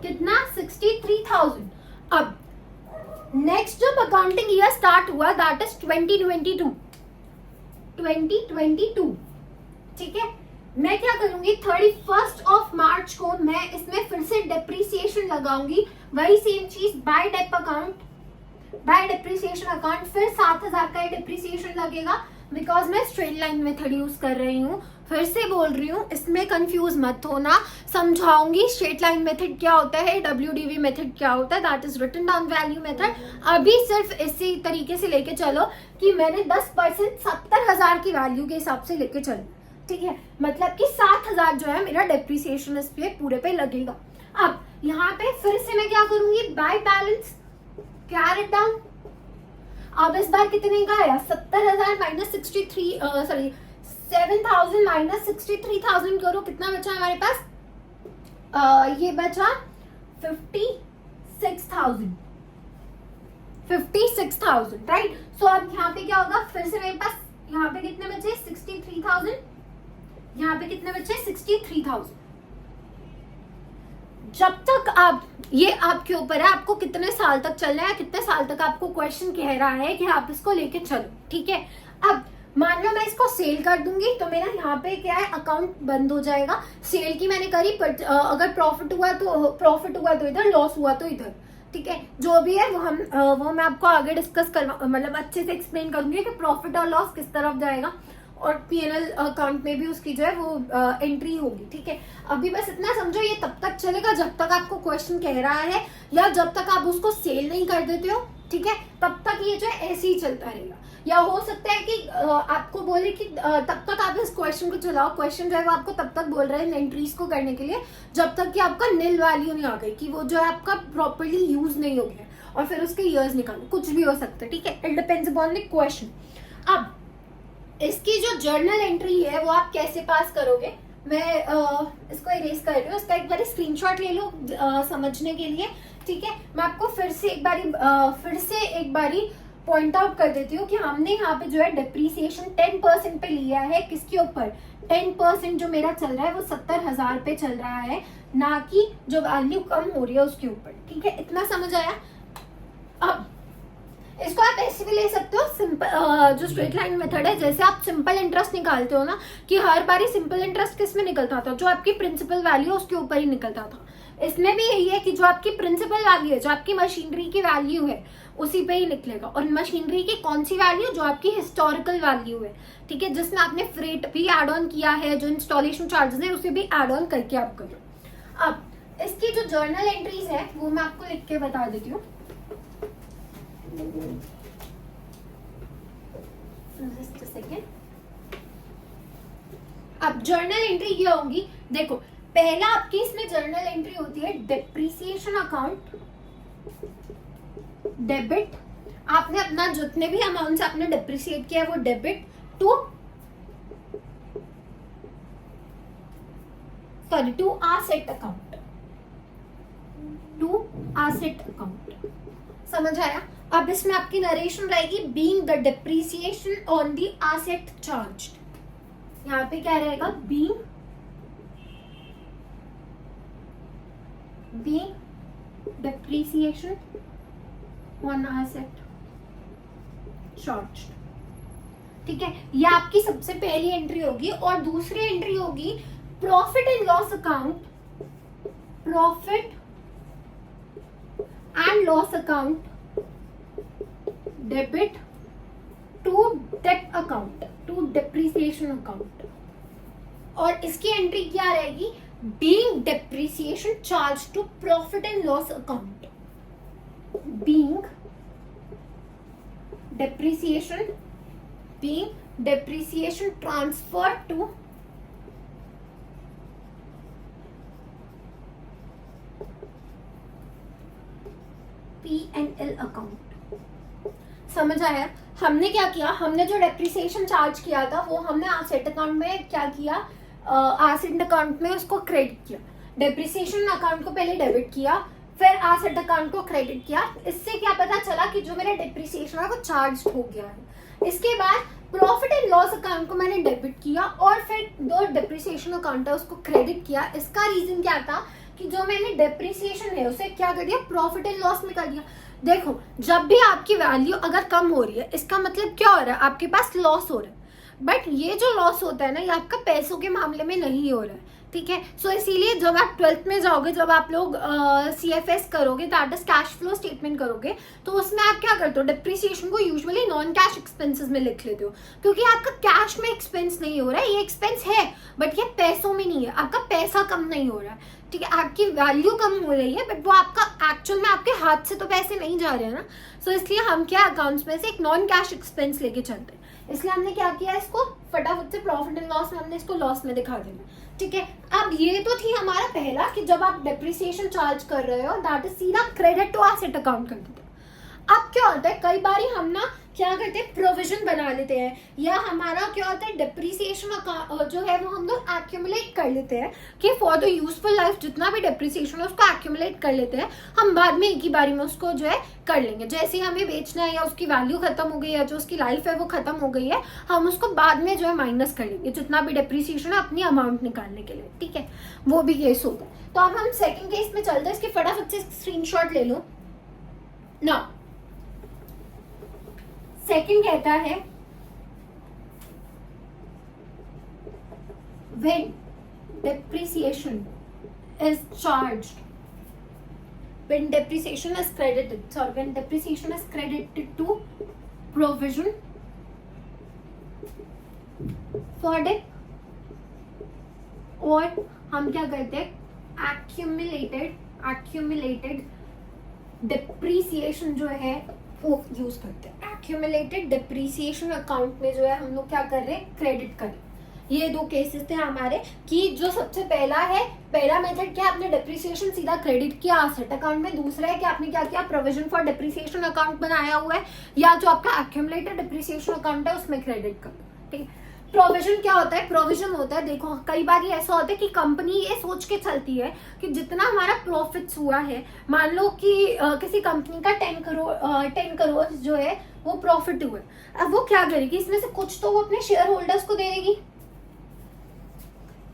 कितना, 63,000। अब नेक्स्ट जब अकाउंटिंग ईयर स्टार्ट हुआ दैट इज 2022। ठीक है, मैं क्या करूंगी, 31 मार्च को मैं इसमें फिर से डेप्रिसिएशन लगाऊंगी, वही सेम चीज by dep account, by depreciation account, फिर 7,000 का डेप्रिसिएशन लगेगा बिकॉज मैं स्ट्रेट लाइन मेथड यूज कर रही हूँ। फिर से बोल रही हूँ, इसमें कंफ्यूज मत होना, समझाऊंगी स्ट्रेट लाइन मेथड क्या होता है, WDV मेथड क्या होता है, that is written down value method. अभी सिर्फ इसी तरीके से लेके चलो कि मैंने 10% 70,000 की वैल्यू के हिसाब से लेके चलो, ठीक है, मतलब कि 7,000 जो है मेरा डेप्रिसिएशन इस पे पूरे पे लगेगा। अब यहाँ पे फिर से मैं क्या करूंगी, बाय बैलेंस कैरेट डाउन। अब इस बार कितने का आया, 70,000 माइनस 7,000 माइनस 63,000 करो, कितना बचा हमारे पास, ये बचा 56,000, राइट। सो अब यहाँ पे क्या होगा, फिर से मेरे पास यहाँ पे कितने बचे, 63,000, यहाँ पे कितने बचे, 63,000। जब तक आप, ये आपके ऊपर है, आपको कितने साल तक चलना है, कितने साल तक आपको क्वेश्चन कह रहा है कि आप इसको लेके चलो, ठीक है। अब मान लो मैं इसको सेल कर दूंगी तो मेरा यहाँ पे क्या है, अकाउंट बंद हो जाएगा। सेल की मैंने करी, बट अगर प्रॉफिट हुआ तो इधर, लॉस हुआ तो इधर, ठीक है। जो भी है वो मैं आपको आगे डिस्कस करवा, मतलब अच्छे से एक्सप्लेन करूंगी कि प्रॉफिट और लॉस किस तरफ जाएगा, और P&L अकाउंट में भी उसकी जो है वो एंट्री होगी, ठीक है। अभी बस इतना समझो, ये तब तक चलेगा जब तक आपको क्वेश्चन कह रहा है, या जब तक आप उसको सेल नहीं कर देते हो, ठीक है, तब तक ये जो है ऐसे ही चलता रहेगा। या हो सकता है कि आपको बोले कि तब तक आप इस क्वेश्चन को चलाओ, क्वेश्चन जो है वो आपको तब तक बोल रहे हैं एंट्रीज को करने के लिए जब तक कि आपका नील वैल्यू नहीं आ गई, कि वो जो है आपका प्रॉपरली यूज नहीं हो गया, और फिर उसके ईयर्स निकालो, कुछ भी हो सकता है, ठीक है, it depends upon the question. अब इसकी जो जर्नल एंट्री है वो आप कैसे पास करोगे, मैं इसको इरेज कर रही हूँ, इसका एक बार स्क्रीनशॉट ले लो समझने के लिए, ठीक है। मैं आपको फिर से एक बारी पॉइंट आउट कर देती हूँ कि हमने यहाँ पे जो है डेप्रीसिएशन 10% पे लिया है, किसके ऊपर, 10% जो मेरा चल रहा है वो 70,000 पे चल रहा है, ना कि जो वैल्यू कम हो रही है उसके ऊपर, ठीक है, इतना समझ आया। अब इसको आप ऐसे भी ले सकते हो, सिंपल जो स्ट्रेट लाइन मेथड है, जैसे आप सिंपल इंटरेस्ट निकालते हो ना, कि हर बारी सिंपल इंटरेस्ट किस में निकलता था, जो आपकी प्रिंसिपल वैल्यू उसके ऊपर ही निकलता था। इसमें भी यही है कि जो आपकी प्रिंसिपल वैल्यू है, जो आपकी मशीनरी की वैल्यू है, उसी पे ही निकलेगा। और मशीनरी की कौन सी वैल्यू, जो आपकी हिस्टोरिकल वैल्यू है, ठीक है, जिसमें आपने फ्रेट भी एड ऑन किया है, जो इंस्टॉलेशन चार्जेस है उसे भी एड ऑन करके आप करो। अब इसकी जो जर्नल एंट्रीज है वो मैं आपको लिख के बता देती हूँ। Just a second. अब जर्नल एंट्री क्या होगी, देखो, पहला आपकी इसमें जर्नल एंट्री होती है डेप्रिसिएशन अकाउंट, डेबिट। आपने अपना जितने भी अमाउंट से आपने डेप्रिसिएट किया है वो डेबिट टू आसेट अकाउंट, समझ आया। अब इसमें आपकी नरेशन रहेगी, being the depreciation on the asset charged, यहाँ पे क्या रहेगा, being depreciation on asset charged, ठीक है, ये आपकी सबसे पहली एंट्री होगी। और दूसरी एंट्री होगी profit and loss account, profit and loss account debit to date account, to depreciation account. और इसकी एंट्री क्या रहेगी, being depreciation charge to profit and loss account, being depreciation being depreciation transferred to P&L account. समझ आया? हमने क्या किया, हमने जो डेप्रिसिएशन चार्ज किया था वो हमने एसेट अकाउंट में क्या किया, एसेट अकाउंट में उसको क्रेडिट किया। डेप्रिसिएशन अकाउंट को पहले डेबिट किया, फिर एसेट अकाउंट को क्रेडिट किया। इससे क्या पता चला कि जो मेरा डेप्रिसिएशन है वो चार्ज हो गया है। इसके बाद प्रॉफिट एंड लॉस अकाउंट को मैंने डेबिट किया और फिर जो डेप्रिसिएशन अकाउंट है उसको क्रेडिट किया। इसका रीजन क्या था कि जो मैंने डेप्रिसिएशन है उसे क्या कर दिया, प्रॉफिट एंड लॉस में कर दिया। देखो, जब भी आपकी वैल्यू अगर कम हो रही है इसका मतलब क्या हो रहा है, आपके पास लॉस हो रहा है। बट ये जो लॉस होता है ना, ये आपका पैसों के मामले में नहीं हो रहा है, ठीक है। सो इसीलिए जब आप 12th में जाओगे, जब आप लोग CFS करोगे, that is cash flow statement करोगे, तो उसमें आप क्या करते हो, डिप्रिसिएशन को यूजुअली नॉन कैश एक्सपेंसेस में लिख लेते हो, क्योंकि आपका कैश में एक्सपेंस नहीं हो रहा है। ये एक्सपेंस है बट ये पैसों में नहीं है, आपका पैसा कम नहीं हो रहा है, ठीक है। आपकी वैल्यू कम हो रही है बट वो आपका एक्चुअल में आपके हाथ से तो पैसे नहीं जा रहे हैं ना। सो इसलिए हम क्या अकाउंट्स में से एक नॉन कैश एक्सपेंस लेके चलते हैं। इसलिए हमने क्या किया, इसको फटाफट से प्रॉफिट एंड लॉस में हमने इसको लॉस में दिखा दिया, ठीक है। अब ये तो थी हमारा पहला कि जब आप डेप्रिसिएशन चार्ज कर रहे हो दैट इज सीधा क्रेडिट टू एसेट अकाउंट कर देते हो। अब क्या होता है, कई बार हम ना क्या करते हैं, प्रोविजन बना लेते हैं, या हमारा क्या होता है डेप्रिसिएशन जो है वो हम लोग एक्यूमुलेट कर लेते हैं कि फॉर द यूजफुल लाइफ जितना भी डेप्रिसिएशन है उसको एक्यूमुलेट कर लेते हैं। हम बाद में एक ही बारी में उसको जो है कर लेंगे, जैसे हमें बेचना है या उसकी वैल्यू खत्म हो गई है, जो उसकी लाइफ है वो खत्म हो गई है, हम उसको बाद में जो है माइनस कर लेंगे जितना भी डेप्रिसिएशन है अपनी अमाउंट निकालने के लिए, ठीक है। वो भी केस होता है। तो अब हम सेकेंड केस में चलते हैं, इसके फटाफट से स्क्रीनशॉट ले लो ना। सेकंड कहता है when depreciation is charged, when depreciation is credited to provision for debt, और हम क्या करते हैं, accumulated depreciation जो है वो यूज करते हैं। एक्यूमुलेटेड डिप्रिसिएशन अकाउंट में जो है हम लोग क्या कर रहे हैं, क्रेडिट कर रहे हैं। ये दो केसेस थे हमारे कि जो सबसे पहला है, पहला मेथड क्या, आपने डिप्रिसिएशन सीधा क्रेडिट किया एसेट अकाउंट में। दूसरा है कि आपने क्या किया, प्रोविजन फॉर डिप्रिसिएशन अकाउंट बनाया हुआ है, या जो आपका एक्यूमुलेटेड डिप्रिसिएशन अकाउंट है उसमें क्रेडिट कर दो, ठीक है। प्रोविजन क्या होता है, प्रोविजन होता है, देखो कई बार ये ऐसा होता है कि कंपनी ये सोच के चलती है कि जितना हमारा प्रॉफिट्स हुआ है, मान लो कि किसी कंपनी का 10 करोड़ जो है वो प्रॉफिट हुआ है। अब वो क्या करेगी, इसमें से कुछ तो वो अपने शेयर होल्डर्स को दे देगी,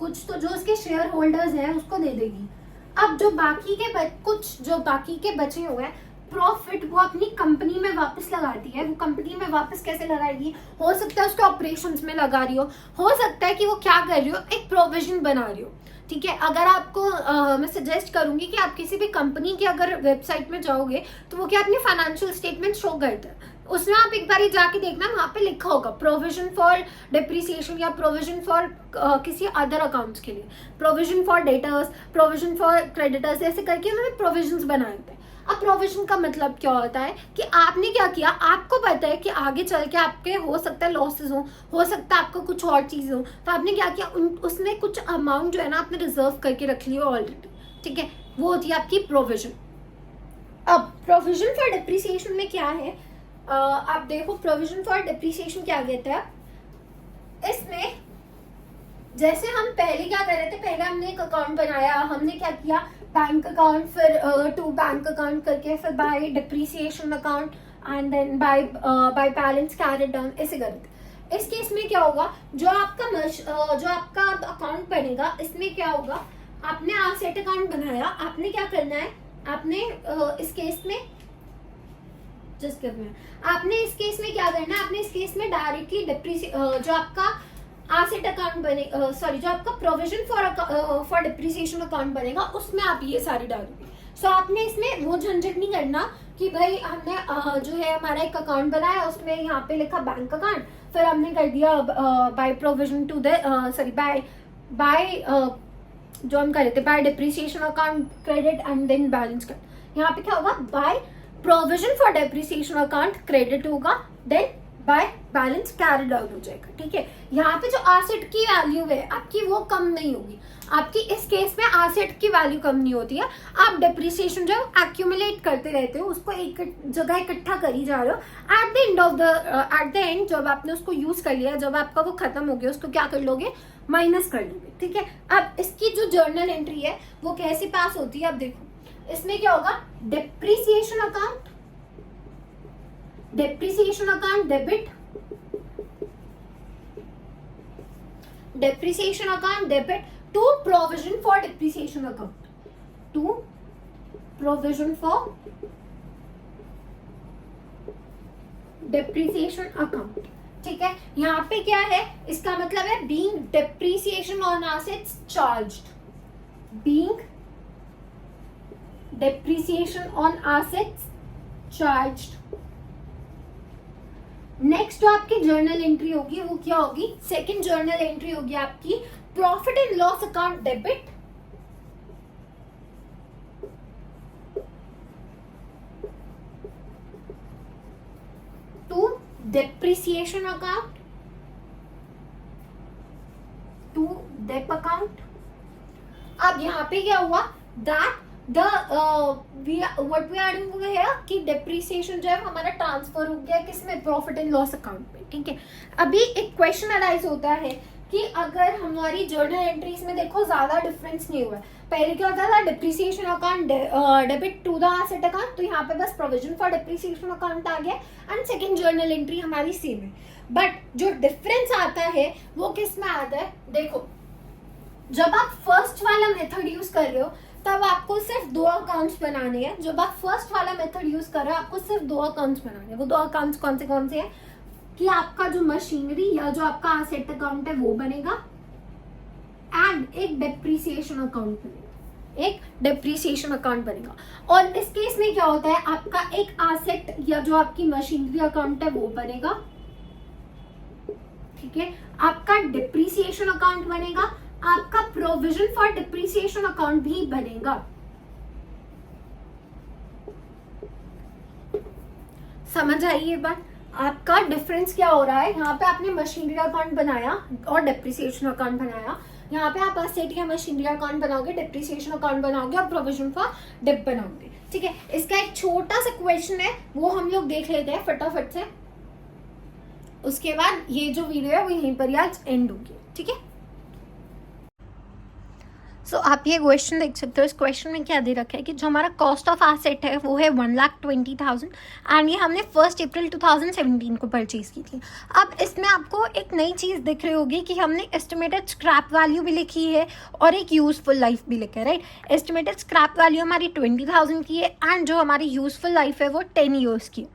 कुछ तो जो उसके शेयर होल्डर्स हैं उसको दे देगी। अब जो बाकी के बचे हुए हैं प्रॉफिट वो अपनी कंपनी में वापस लगाती है। वो कंपनी में वापस कैसे लगाएगी, हो सकता है उसके ऑपरेशंस में लगा रही हो सकता है कि वो क्या कर रही हो, एक प्रोविजन बना रही हो, ठीक है। अगर आपको मैं सजेस्ट करूंगी कि आप किसी भी कंपनी की अगर वेबसाइट में जाओगे तो वो क्या अपनी फाइनेंशियल स्टेटमेंट शो करते हैं, उसमें आप एक बार जाके देखना, वहां पे लिखा होगा प्रोविजन फॉर डिप्रिसिएशन या प्रोविजन फॉर किसी अदर अकाउंट्स के लिए, provision for debtors, provision for creditors, ऐसे करके उन्होंने प्रोविजन बनाए होते हैं। अब प्रोविजन का मतलब क्या होता है कि आपने क्या किया, आपको पता है कि आगे चल के आपके हो सकता है लॉसेस हो सकता है आपको कुछ और चीज हो, तो आपने क्या किया, उसमें कुछ अमाउंट जो है ना आपने रिजर्व करके रख लिया ऑलरेडी, ठीक है। वो होती है आपकी प्रोविजन। अब प्रोविजन फॉर डिप्रिसिएशन में क्या है, आप देखो प्रोविजन फॉर डिप्रिसिएशन क्या कहता है, इसमें जैसे हम पहले क्या कर रहे थे, पहले हमने एक अकाउंट बनाया, हमने क्या किया, बैंक अकाउंट, फिर टू बैंक अकाउंट करके, फिर by depreciation account and then by balance carried down, ऐसे करते। इस केस में क्या होगा, जो आपका अकाउंट बनेगा इसमें क्या होगा, आपने एसेट अकाउंट बनाया, आपने क्या करना है, आपने इस केस में आपने इस केस में क्या करना है, आपने इस केस में डायरेक्टली जो आपका एसेट अकाउंट बने जो आपका प्रोविजन फॉर डिप्रिसिएशन अकाउंट बनेगा उसमें आप ये सारी डालोगे। सो आपने इसमें वो झंझट नहीं करना कि भाई हमने जो है हमारा एक अकाउंट बनाया, उसमें यहाँ पे लिखा बैंक अकाउंट, फिर हमने कर दिया बाय प्रोविजन टू बाय जो हम कर रहे थे by depreciation account credit and then balance कर। यहाँ पे क्या होगा, by provision for depreciation account credit होगा, then by balance carry down हो जाएगा, ठीक है। यहाँ पे जो एसेट की वैल्यू है आपकी वो कम नहीं होगी, आपकी इस केस में एसेट की वैल्यू कम नहीं होती है। आप डेप्रिसिएशन जो एक्यूमुलेट करते रहते हो, उसको एक जगह इकट्ठा करी जा रहे हो। एट द एंड जब आपने उसको यूज कर लिया, जब आपका वो खत्म हो गया, उसको क्या कर लोगे, माइनस कर लोगे, ठीक है। अब इसकी जो जर्नल एंट्री है वो कैसे पास होती है, अब देखो इसमें क्या होगा, depreciation account, depreciation account debit, depreciation account debit to provision for depreciation account, to provision for depreciation account, ठीक है। यहाँ पे क्या है, इसका मतलब है being depreciation on assets charged, being depreciation on assets charged. Next जो आपकी जर्नल एंट्री होगी वो क्या होगी, सेकंड जर्नल एंट्री होगी आपकी profit and loss account debit to depreciation account, to dep account. अब यहाँ पे क्या हुआ, that what we are doing है कि डेप्रिसिएशन जो है हमारा ट्रांसफर हो गया किसमें, प्रॉफिट एंड लॉस अकाउंट में, ठीक है। अभी एक क्वेश्चन अराइज होता है कि अगर हमारी जर्नल एंट्रीज में देखो ज्यादा डिफरेंस नहीं हुआ है, पहले क्या होता था depreciation account debit to the asset account, तो यहाँ पे बस प्रोविजन फॉर डेप्रिसिएशन अकाउंट आ गया एंड सेकंड जर्नल एंट्री हमारी सेम है। बट जो डिफरेंस आता है वो किस में आता है, देखो जब आप फर्स्ट वाला मेथड यूज कर रहे हो तब आपको सिर्फ 2 अकाउंट्स बनाने हैं। जब आप फर्स्ट वाला मेथड यूज कर रहे हो आपको सिर्फ 2 अकाउंट्स बनाने हैं। वो 2 अकाउंट्स कौन से हैं कि आपका जो मशीनरी या जो आपका एसेट अकाउंट है वो बनेगा एंड एक डेप्रिसिएशन अकाउंट बनेगा, एक डेप्रिसिएशन अकाउंट बनेगा। और इस केस में क्या होता है, आपका एक एसेट या जो आपकी मशीनरी अकाउंट है वो बनेगा, ठीक है। आपका डेप्रिसिएशन अकाउंट बनेगा, आपका प्रोविजन फॉर डिप्रिसिएशन अकाउंट भी बनेगा। समझ आई ये बात, आपका डिफरेंस क्या हो रहा है, यहाँ पे आपने मशीनरी अकाउंट बनाया और डेप्रिसिएशन अकाउंट बनाया, यहाँ पे आप एसेट या मशीनरी अकाउंट बनाओगे, डेप्रिसिएशन अकाउंट बनाओगे और प्रोविजन फॉर डिप बनाओगे, ठीक है। इसका एक छोटा सा क्वेश्चन है वो हम लोग देख लेते हैं फटाफट से, उसके बाद ये जो वीडियो है वो यहीं पर आज एंड होगी, ठीक है। सो आप ये क्वेश्चन देख सकते हो। इस क्वेश्चन में क्या दे रखा है कि जो हमारा कॉस्ट ऑफ एसेट है वो है 1,20,000 एंड ये हमने 1 अप्रैल 2017 को परचेज की थी। अब इसमें आपको एक नई चीज़ दिख रही होगी कि हमने एस्टिमेटेड स्क्रैप वैल्यू भी लिखी है और एक यूजफुल लाइफ भी लिखा है, राइट। एस्टिमेटेड स्क्रैप वैल्यू हमारी 20,000 की है एंड जो हमारी यूजफुल लाइफ है वो 10 ईयर्स की।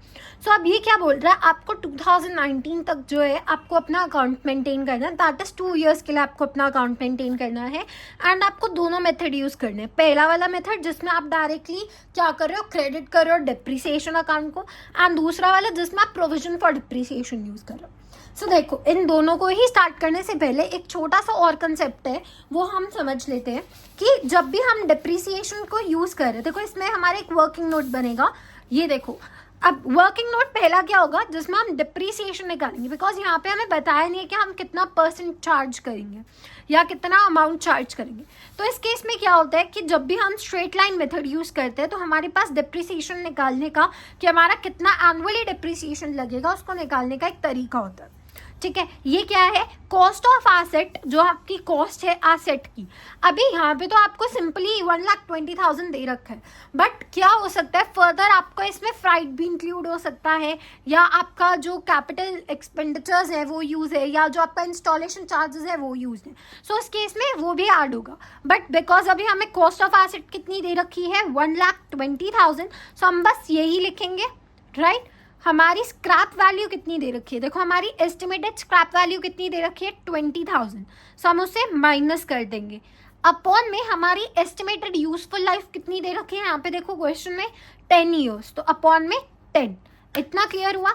सो अब ये क्या बोल रहा है, आपको 2019 तक जो है आपको अपना अकाउंट मेंटेन करना है, दैट इज 2 ईयर्स के लिए आपको अपना अकाउंट मेंटेन करना है एंड आपको दोनों मेथड यूज करने हैं। पहला वाला मेथड जिसमें आप डायरेक्टली क्या कर रहे हो, क्रेडिट कर रहे हो डिप्रिसिएशन अकाउंट को, एंड दूसरा वाला जिसमें आप प्रोविजन फॉर डिप्रिसिएशन यूज कर रहे हो। सो देखो इन दोनों को ही स्टार्ट करने से पहले एक छोटा सा और कंसेप्ट है वो हम समझ लेते हैं कि जब भी हम डिप्रिसिएशन को यूज कर रहे हैं, देखो इसमें हमारा एक वर्किंग नोट बनेगा, ये देखो। अब वर्किंग नोट पहला क्या होगा जिसमें हम डिप्रिसिएशन निकालेंगे, बिकॉज यहाँ पे हमें बताया नहीं है कि हम कितना % चार्ज करेंगे या कितना अमाउंट चार्ज करेंगे। तो इस केस में क्या होता है कि जब भी हम स्ट्रेट लाइन मेथड यूज करते हैं तो हमारे पास डिप्रिसिएशन निकालने का कि हमारा कितना एनुअली डिप्रिसिएशन लगेगा उसको निकालने का एक तरीका होता है, ठीक है। ये क्या है, कॉस्ट ऑफ एसेट, जो आपकी कॉस्ट है एसेट की। अभी यहाँ पे तो आपको सिंपली 1,20,000 दे रखा है, बट क्या हो सकता है फर्दर आपको इसमें फ्राइट भी इंक्लूड हो सकता है, या आपका जो कैपिटल एक्सपेंडिचर्स है वो यूज है, या जो आपका इंस्टॉलेशन चार्जेस है वो यूज है। सो इस केस में वो भी ऐड होगा, बट बिकॉज अभी हमें कॉस्ट ऑफ एसेट कितनी दे रखी है 1,20,000, सो हम बस यही लिखेंगे, राइट। हमारी स्क्रैप वैल्यू कितनी दे रखी है, देखो हमारी एस्टिमेटेड स्क्रैप वैल्यू कितनी दे रखी है 20,000, सो हम उससे माइनस कर देंगे। अपॉन में हमारी एस्टिमेटेड यूजफुल लाइफ कितनी दे रखी है, यहाँ पे देखो क्वेश्चन में 10 ईयर्स, तो अपॉन में 10। इतना क्लियर हुआ।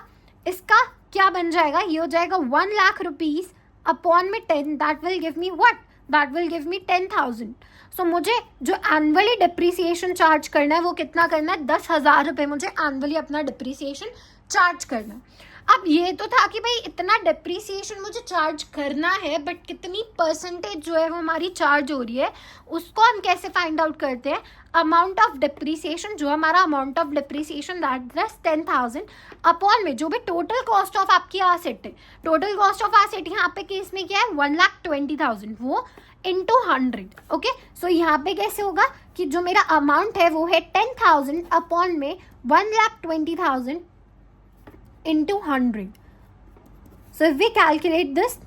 इसका क्या बन जाएगा, ये हो जाएगा 1 लाख रुपीज अपॉन में 10, that will give me what, that will give me 10,000। सो मुझे जो एनुअली डिप्रिसिएशन चार्ज करना है वो कितना करना है, 10,000 रुपये मुझे एनुअली अपना डिप्रिसिएशन चार्ज करना। अब ये तो था कि भाई इतना डिप्रिसिएशन मुझे चार्ज करना है, बट कितनी परसेंटेज जो है वो हमारी चार्ज हो रही है उसको हम कैसे फाइंड आउट करते हैं? अमाउंट ऑफ डिप्रिसिएशन, जो हमारा amount of depreciation that is 10,000 upon में जो भी टोटल कॉस्ट ऑफ आपकी आसेट है, टोटल कॉस्ट ऑफ आसेट यहाँ पे केस में क्या है 1,20,000, वो इंटू 100। ओके, सो यहाँ पे कैसे होगा कि जो मेरा अमाउंट है वो है 10,000 अपॉन में 1,20,000 into 100. So if we calculate this,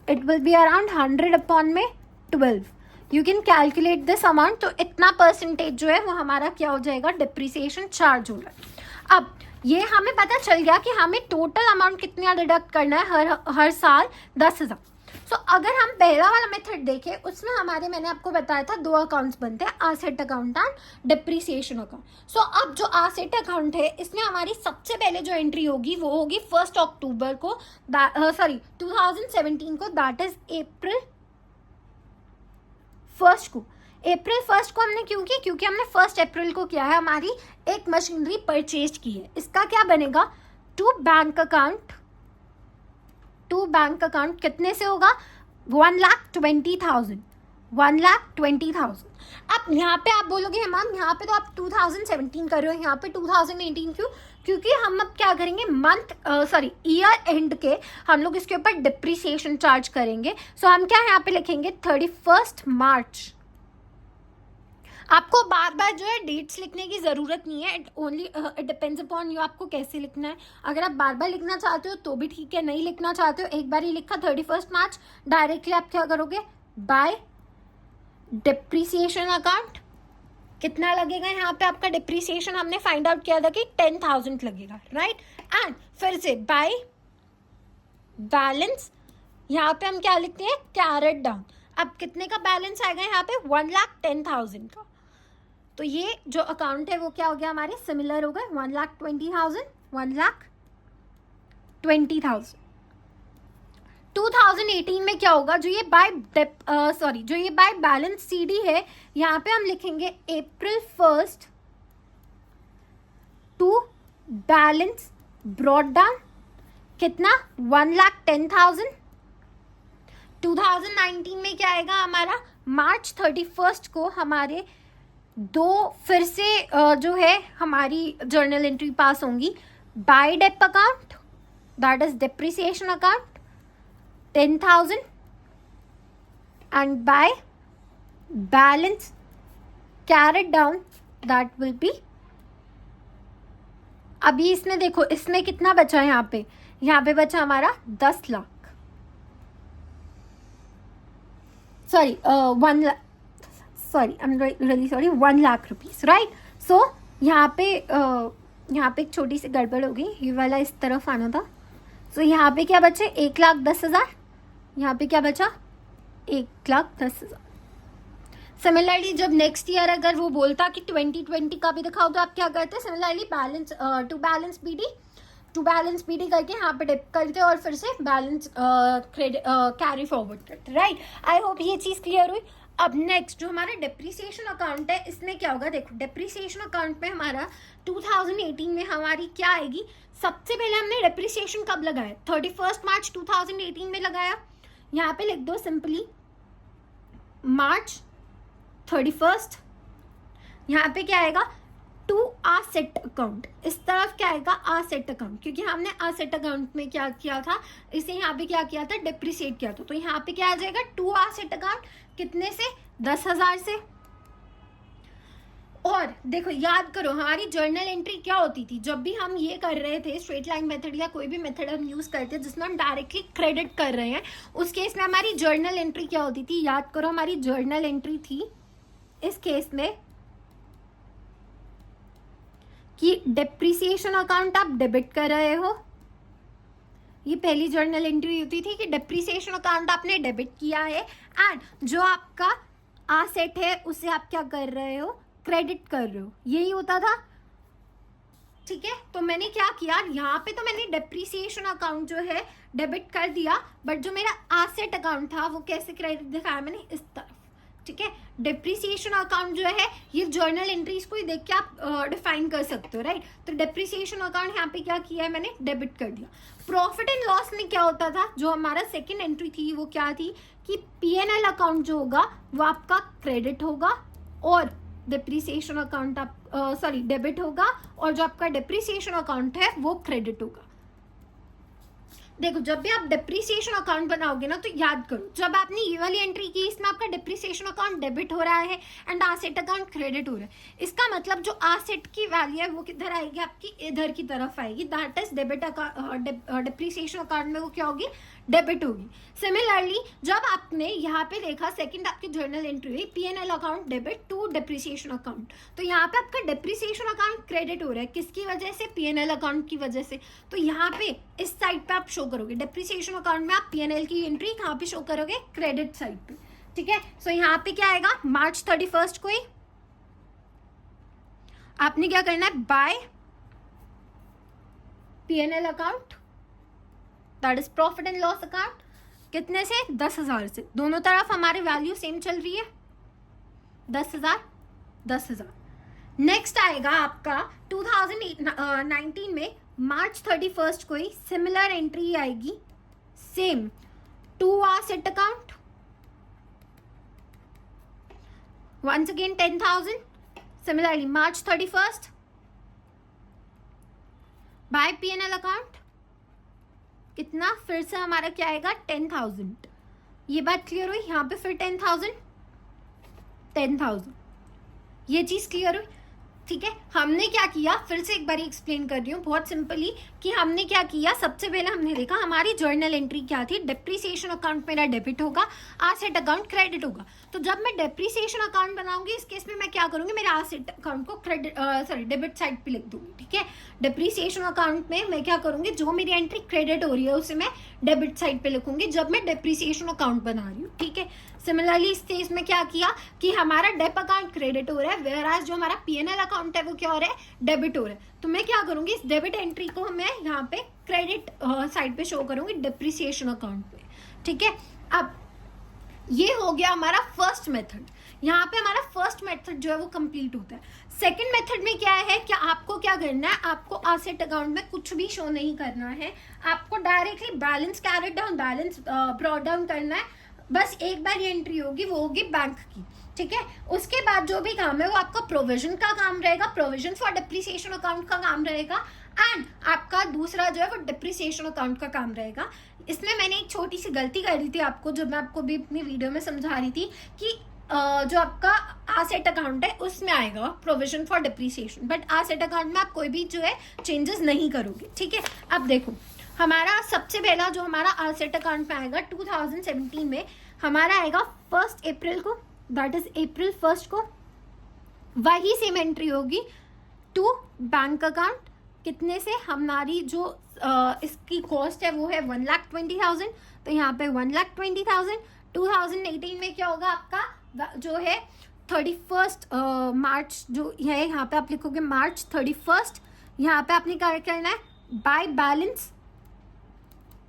it will be around 100 upon में 12. You can calculate this amount. तो इतना परसेंटेज जो है वो हमारा क्या हो जाएगा, डिप्रिसिएशन चार्ज हो रहा है। अब ये हमें पता चल गया कि हमें टोटल अमाउंट कितना डिडक्ट करना है हर साल 10,000। सो अगर हम पहला वाला मेथड देखें उसमें हमारे, मैंने आपको बताया था 2 अकाउंट्स बनते हैं, asset account and depreciation account. So अब जो आसेट अकाउंट है इसमें हमारी सबसे पहले जो एंट्री होगी वो होगी 1 अक्टूबर को, 2017 को, दैट इज अप्रैल 1 को। अप्रैल 1 को हमने क्यों की? क्योंकि हमने 1 अप्रैल को क्या है, हमारी एक मशीनरी परचेज की है। इसका क्या बनेगा, टू बैंक अकाउंट कितने से होगा, 1,20,000, 1,20,000। अब यहाँ पे आप बोलोगे मैम यहाँ पे तो आप 2017 कर रहे हो, यहाँ पे 2018 क्यों? क्योंकि हम अब क्या करेंगे, ईयर एंड के हम लोग इसके ऊपर डिप्रिसिएशन चार्ज करेंगे। सो हम क्या यहाँ पे लिखेंगे 31 मार्च। आपको बार बार जो है डेट्स लिखने की ज़रूरत नहीं है, इट डिपेंड्स अपॉन यू, आपको कैसे लिखना है। अगर आप बार बार लिखना चाहते हो तो भी ठीक है, नहीं लिखना चाहते हो एक बार ही लिखा 31 मार्च, डायरेक्टली आप क्या करोगे, बाय डिप्रिसिएशन अकाउंट। कितना लगेगा यहाँ पे आपका डिप्रिसिएशन, हमने फाइंड आउट किया था कि 10,000 लगेगा, राइट। एंड फिर से बाय बैलेंस, यहाँ पे हम क्या लिखते हैं, कैरेट डाउन। अब कितने का बैलेंस आएगा यहाँ पे, 1,10,000 का। तो ये जो अकाउंट है वो क्या हो गया हमारे, सिमिलर हो गए 1,20,000, 1,20,000। 2018 में क्या होगा, जो ये बाय बैलेंस सीडी है, यहाँ पे हम लिखेंगे अप्रैल 1 टू बैलेंस ब्रॉट डाउन, कितना 1,10,000। 2019 में क्या आएगा हमारा, मार्च 31 को हमारे फिर से जो है हमारी जर्नल एंट्री पास होंगी, by dep account that is depreciation account 10,000 and by balance carried down that will be, अभी इसमें देखो इसमें कितना बचा है, यहाँ पे बचा हमारा 10 lakh, sorry 1 lakh, sorry I am really sorry, 1 lakh rupees, right. So यहाँ पे एक छोटी सी गड़बड़ हो गई, ये वाला इस तरफ आना था। सो यहाँ पे क्या बचे, 1,10,000, यहाँ पे क्या बचा 1,10,000। सिमिलरली जब नेक्स्ट ईयर अगर वो बोलता कि 2020 का भी दिखाओ तो आप क्या करते, similarly balance to balance BD करके यहाँ पे डिप करते और फिर से बैलेंस कैरी फॉरवर्ड करते, राइट। आई होप ये चीज़ क्लियर हुई। अब नेक्स्ट जो हमारा डिप्रिसिएशन अकाउंट है, इसमें क्या होगा, देखो डिप्रिसिएशन अकाउंट में हमारा 2018 में हमारी क्या आएगी, सबसे पहले हमने डिप्रिसिएशन कब लगाया, 31 मार्च 2018 में लगाया। यहाँ पे लिख दो सिंपली मार्च 31। यहाँ पे क्या आएगा, टू आसेट अकाउंट, इस तरफ क्या आएगा, आसेट अकाउंट, क्योंकि हमने आसेट अकाउंट में क्या किया था, इसे यहाँ पे क्या किया था, डिप्रिसिएट किया था। तो यहाँ पे क्या आ जाएगा, टू आसेट अकाउंट, कितने से, 10,000 से। और देखो याद करो हमारी जर्नल एंट्री क्या होती थी, जब भी हम ये कर रहे थे स्ट्रेट लाइन मेथड या कोई भी मेथड हम यूज करते हैं जिसमें हम डायरेक्टली क्रेडिट कर रहे हैं, उस केस में हमारी जर्नल एंट्री क्या होती थी, याद करो हमारी जर्नल एंट्री थी इस केस में कि डिप्रिसिएशन अकाउंट आप डेबिट कर रहे हो, ये पहली जर्नल एंट्री होती थी कि डिप्रिसिएशन अकाउंट आपने डेबिट किया है, एंड जो आपका आसेट है उसे आप क्या कर रहे हो, क्रेडिट कर रहे हो, यही होता था, ठीक है। तो मैंने क्या किया, यहाँ पे तो मैंने डिप्रिसिएशन अकाउंट जो है डेबिट कर दिया, बट जो मेरा आसेट अकाउंट था वो कैसे क्रेडिट दिखाया मैंने, इस तरफ ठीक है। डिप्रिसिएशन अकाउंट जो है ये जर्नल एंट्रीज को ही देख के आप डिफाइन कर सकते हो, राइट। तो डिप्रिसिएशन अकाउंट यहाँ पे क्या किया है मैंने, डेबिट कर दिया। प्रॉफिट एंड लॉस में क्या होता था, जो हमारा सेकेंड एंट्री थी वो क्या थी कि P&L अकाउंट जो होगा वो आपका क्रेडिट होगा और डिप्रिसिएशन अकाउंट आप डेबिट होगा, और जो आपका डिप्रिसिएशन अकाउंट है वो क्रेडिट होगा। देखो जब भी आप डिप्रिसिएशन अकाउंट बनाओगे ना तो याद करो, जब आपने ये वाली एंट्री की इसमें आपका डिप्रिसिएशन अकाउंट डेबिट हो रहा है एंड आसेट अकाउंट क्रेडिट हो रहा है। इसका मतलब जो आसेट की वैल्यू है वो किधर आएगी, आपकी इधर की तरफ आएगी, that is debit account. Depreciation account में वो क्या होगी, डेबिट होगी। सिमिलरली जब आपने यहाँ पे देखा सेकंड आपकी जर्नल एंट्री हुई P&L account debit to depreciation account, तो यहाँ पे आपका डिप्रिसिएशन अकाउंट क्रेडिट हो रहा है, किसकी वजह से, P&L अकाउंट की वजह से। तो यहाँ पे इस साइड पे आप शो करोगे डिप्रिसिएशन अकाउंट में, आप P&L की एंट्री कहाँ पे शो करोगे, क्रेडिट साइड पे, ठीक है। सो यहाँ पे क्या आएगा, March 31 को ही आपने क्या करना है, by P&L account that is profit and loss account, कितने से, 10,000 से। दोनों तरफ हमारी वैल्यू सेम चल रही है, 10,000 10,000। नेक्स्ट आएगा आपका 2019 में March 31 को ही सिमिलर एंट्री आएगी, same to asset account, once again 10,000। Similarly March 31 by P&L account कितना, फिर से हमारा क्या आएगा, 10,000। ये बात क्लियर हुई, यहाँ पे फिर 10,000, ये चीज क्लियर हुई, ठीक है। हमने क्या किया, फिर से एक बार एक्सप्लेन कर रही हूँ बहुत सिंपली, कि हमने क्या किया, सबसे पहले हमने देखा हमारी जर्नल एंट्री क्या थी, डिप्रिसिएशन अकाउंट मेरा डेबिट होगा, आसेट अकाउंट क्रेडिट होगा। तो जब मैं डिप्रिसिएशन अकाउंट बनाऊंगी इस केस में मैं क्या करूंगी, मेरे आसेट अकाउंट को क्रेडिट डेबिट साइड पे लिख दूंगी, ठीक है। डिप्रिसिएशन अकाउंट में मैं क्या करूंगी, जो मेरी एंट्री क्रेडिट हो रही है उसे मैं डेबिट साइड पे लिखूंगी जब मैं डिप्रिसिएशन अकाउंट बना रही हूँ, ठीक है। सिमिलरली इस केस में क्या किया कि हमारा डेप अकाउंट क्रेडिट हो रहा है, वेयरएज जो हमारा P&L अकाउंट है वो क्या हो रहा है, डेबिट हो रहा है। तो मैं क्या करूंगी, इस डेबिट एंट्री को मैं यहाँ पे क्रेडिट साइड पे शो करूंगी डिप्रिसिएशन अकाउंट में, ठीक है। अब ये हो गया हमारा फर्स्ट मेथड, यहाँ पे हमारा फर्स्ट मेथड जो है वो कंप्लीट होता है। सेकंड मेथड में क्या है कि आपको क्या करना है, आपको एसेट अकाउंट में कुछ भी शो नहीं करना है, आपको directly balance carried down, balance brought down करना है। बस एक बार ये एंट्री होगी, वो होगी बैंक की, ठीक है। उसके बाद जो भी काम है वो आपका प्रोविजन का काम रहेगा, प्रोविजन फॉर डिप्रिसिएशन अकाउंट का काम रहेगा, एंड आपका दूसरा जो है वो डिप्रिसिएशन अकाउंट का काम रहेगा। इसमें मैंने एक छोटी सी गलती कर दी थी आपको, जब मैं आपको भी अपनी वीडियो में समझा रही थी कि जो आपका एसेट अकाउंट है उसमें आएगा provision for depreciation, but asset account में आप कोई भी जो है चेंजेस नहीं करोगे, ठीक है। अब देखो हमारा सबसे पहला जो हमारा एसेट अकाउंट में आएगा 2017 में हमारा आएगा 1 अप्रैल को, दैट इज April 1 को, वही सेम एंट्री होगी टू बैंक अकाउंट, कितने से, हमारी जो इसकी कॉस्ट है वो है 1,20,000, तो यहाँ पे 1,20,000। 2018 में क्या होगा आपका जो है 31 मार्च जो है, यहाँ पे आप लिखोगे March 31, यहाँ पे आपने क्या करना है, bye balance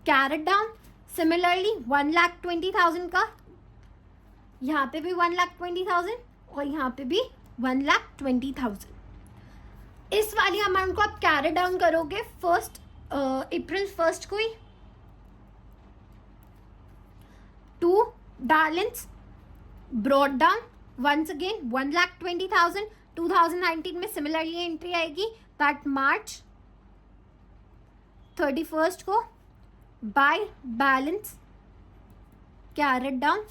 carried down. Similarly 1,20,000 का, यहाँ पे भी 1,20,000 और यहाँ पे भी 1,20,000। इस वाली अमाउंट को आप कैरी डाउन करोगे April 1 को ही to balance brought down once again 1,20,000। 2019 में सिमिलरली एंट्री आएगी दैट March 31 को बाय बैलेंस कैरेट डाउन,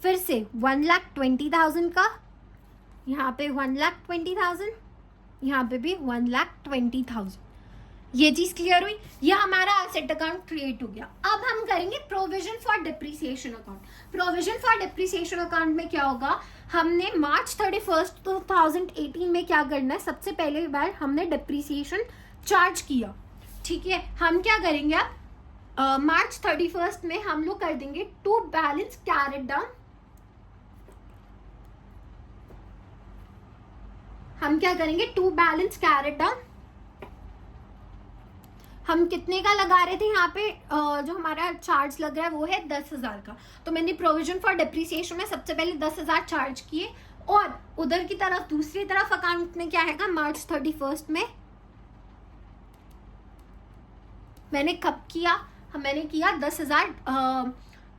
फिर से 1,20,000 का, यहाँ पे 1,20,000, यहाँ पे भी 1,20,000। ये चीज क्लियर हुई, ये हमारा एसेट अकाउंट क्रिएट हो गया। अब हम करेंगे provision for depreciation account. Provision for depreciation account में क्या होगा, हमने March 31 2018 में क्या करना है, सबसे पहले बार हमने डिप्रिसिएशन चार्ज किया, ठीक है। हम क्या करेंगे अब March 31 में हम लोग कर देंगे टू बैलेंस कैरेट डाउन, हम क्या करेंगे टू बैलेंस कैरेट डाउन, हम कितने का लगा रहे थे यहाँ पे, जो हमारा चार्ज लग रहा है वो है 10,000 का। तो मैंने प्रोविजन फॉर डिप्रिसिएशन में सबसे पहले 10,000 चार्ज किए, और उधर की तरफ दूसरी तरफ अकाउंट में क्या है मार्च 31 में मैंने कब किया, मैंने किया 10,000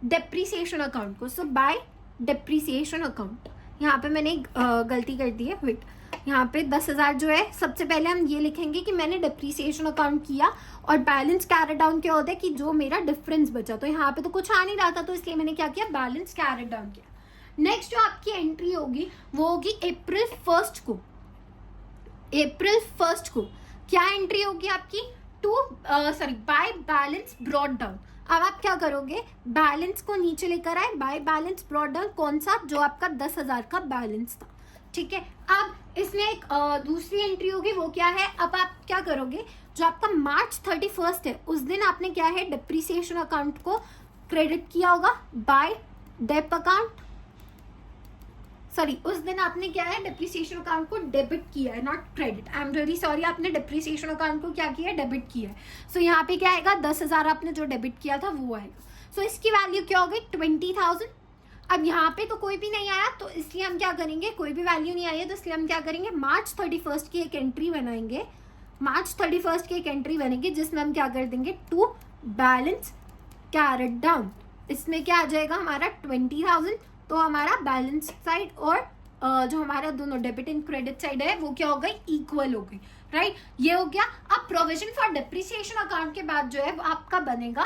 डिप्रिसिएशन अकाउंट को। सो बाय डिप्रिसिएशन अकाउंट, यहाँ पे मैंने गलती कर दी है, वेट, यहाँ पे 10,000 जो है सबसे पहले हम ये लिखेंगे कि मैंने डिप्रिसिएशन अकाउंट किया, और बैलेंस कैरी डाउन क्या होता है कि जो मेरा डिफरेंस बचा, तो यहाँ पे तो कुछ आ नहीं रहा था, तो इसलिए मैंने क्या किया, बैलेंस कैरी डाउन किया। नेक्स्ट जो आपकी एंट्री होगी वो होगी अप्रैल 1 को। अप्रैल 1 को क्या एंट्री होगी आपकी, बाय बैलेंस ब्रॉट डाउन। अब आप क्या करोगे, बैलेंस को नीचे लेकर आए, बाय बैलेंस ब्रॉट डाउन, कौन सा, जो आपका 10,000 का बैलेंस था, ठीक है। अब इसमें एक दूसरी एंट्री होगी, वो क्या है, अब आप क्या करोगे, जो आपका मार्च 31 है उस दिन आपने क्या है, डिप्रिसिएशन अकाउंट को क्रेडिट किया होगा बाय डेप अकाउंट, सॉरी उस दिन आपने क्या है, डिप्रिसिएशन अकाउंट को डेबिट किया है, not credit, I am very sorry, आपने डिप्रिसिएशन अकाउंट को क्या किया है, डेबिट किया है। सो यहाँ पे क्या आएगा, 10,000 आपने जो डेबिट किया था वो आएगा। सो इसकी वैल्यू क्या हो गई, 20,000। अब यहाँ पे तो कोई भी नहीं आया, तो इसलिए हम क्या करेंगे, कोई भी वैल्यू नहीं आई है, तो इसलिए हम क्या करेंगे, मार्च 31 की एक एंट्री बनाएंगे, मार्च 31 की एक एंट्री बनेगी जिसमें हम क्या कर देंगे, टू बैलेंस कैरेट डाउन। इसमें क्या आ जाएगा हमारा 20,000, तो हमारा बैलेंस साइड और जो हमारा दोनों डेबिट एंड क्रेडिट साइड है वो क्या हो गई, इक्वल हो गई, राइट, ये हो गया। अब प्रोविजन फॉर डिप्रिसिएशन अकाउंट के बाद जो है वो आपका बनेगा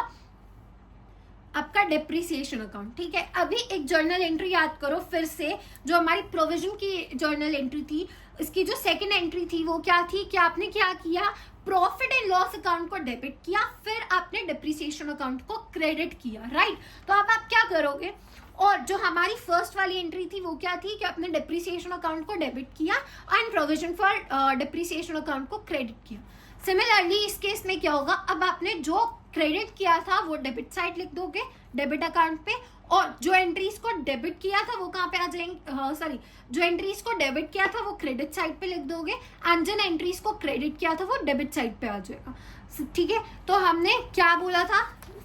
आपका डिप्रिसिएशन अकाउंट, ठीक है। अभी एक जर्नल एंट्री याद करो फिर से, जो हमारी प्रोविजन की जर्नल एंट्री थी, इसकी जो सेकंड एंट्री थी वो क्या थी, कि आपने क्या किया, प्रॉफिट एंड लॉस अकाउंट को डेबिट किया, फिर आपने डिप्रिसिएशन अकाउंट को क्रेडिट किया, राइट। तो अब आप क्या करोगे, और जो हमारी फर्स्ट वाली एंट्री थी वो क्या थी, कि आपने डिप्रिसिएशन अकाउंट को डेबिट किया and provision for depreciation account को क्रेडिट किया। सिमिलरली इस केस में क्या होगा, अब आपने जो क्रेडिट किया था वो डेबिट साइड लिख दोगे डेबिट अकाउंट पे, और जो एंट्रीज को डेबिट किया था वो कहाँ पे आ जाएंगे, सॉरी जो एंट्रीज को डेबिट किया था वो क्रेडिट साइड पे लिख दोगे, एंड जिन एंट्रीज को क्रेडिट किया था वो डेबिट साइड पे आ जाएगा, ठीक है। तो हमने क्या बोला था,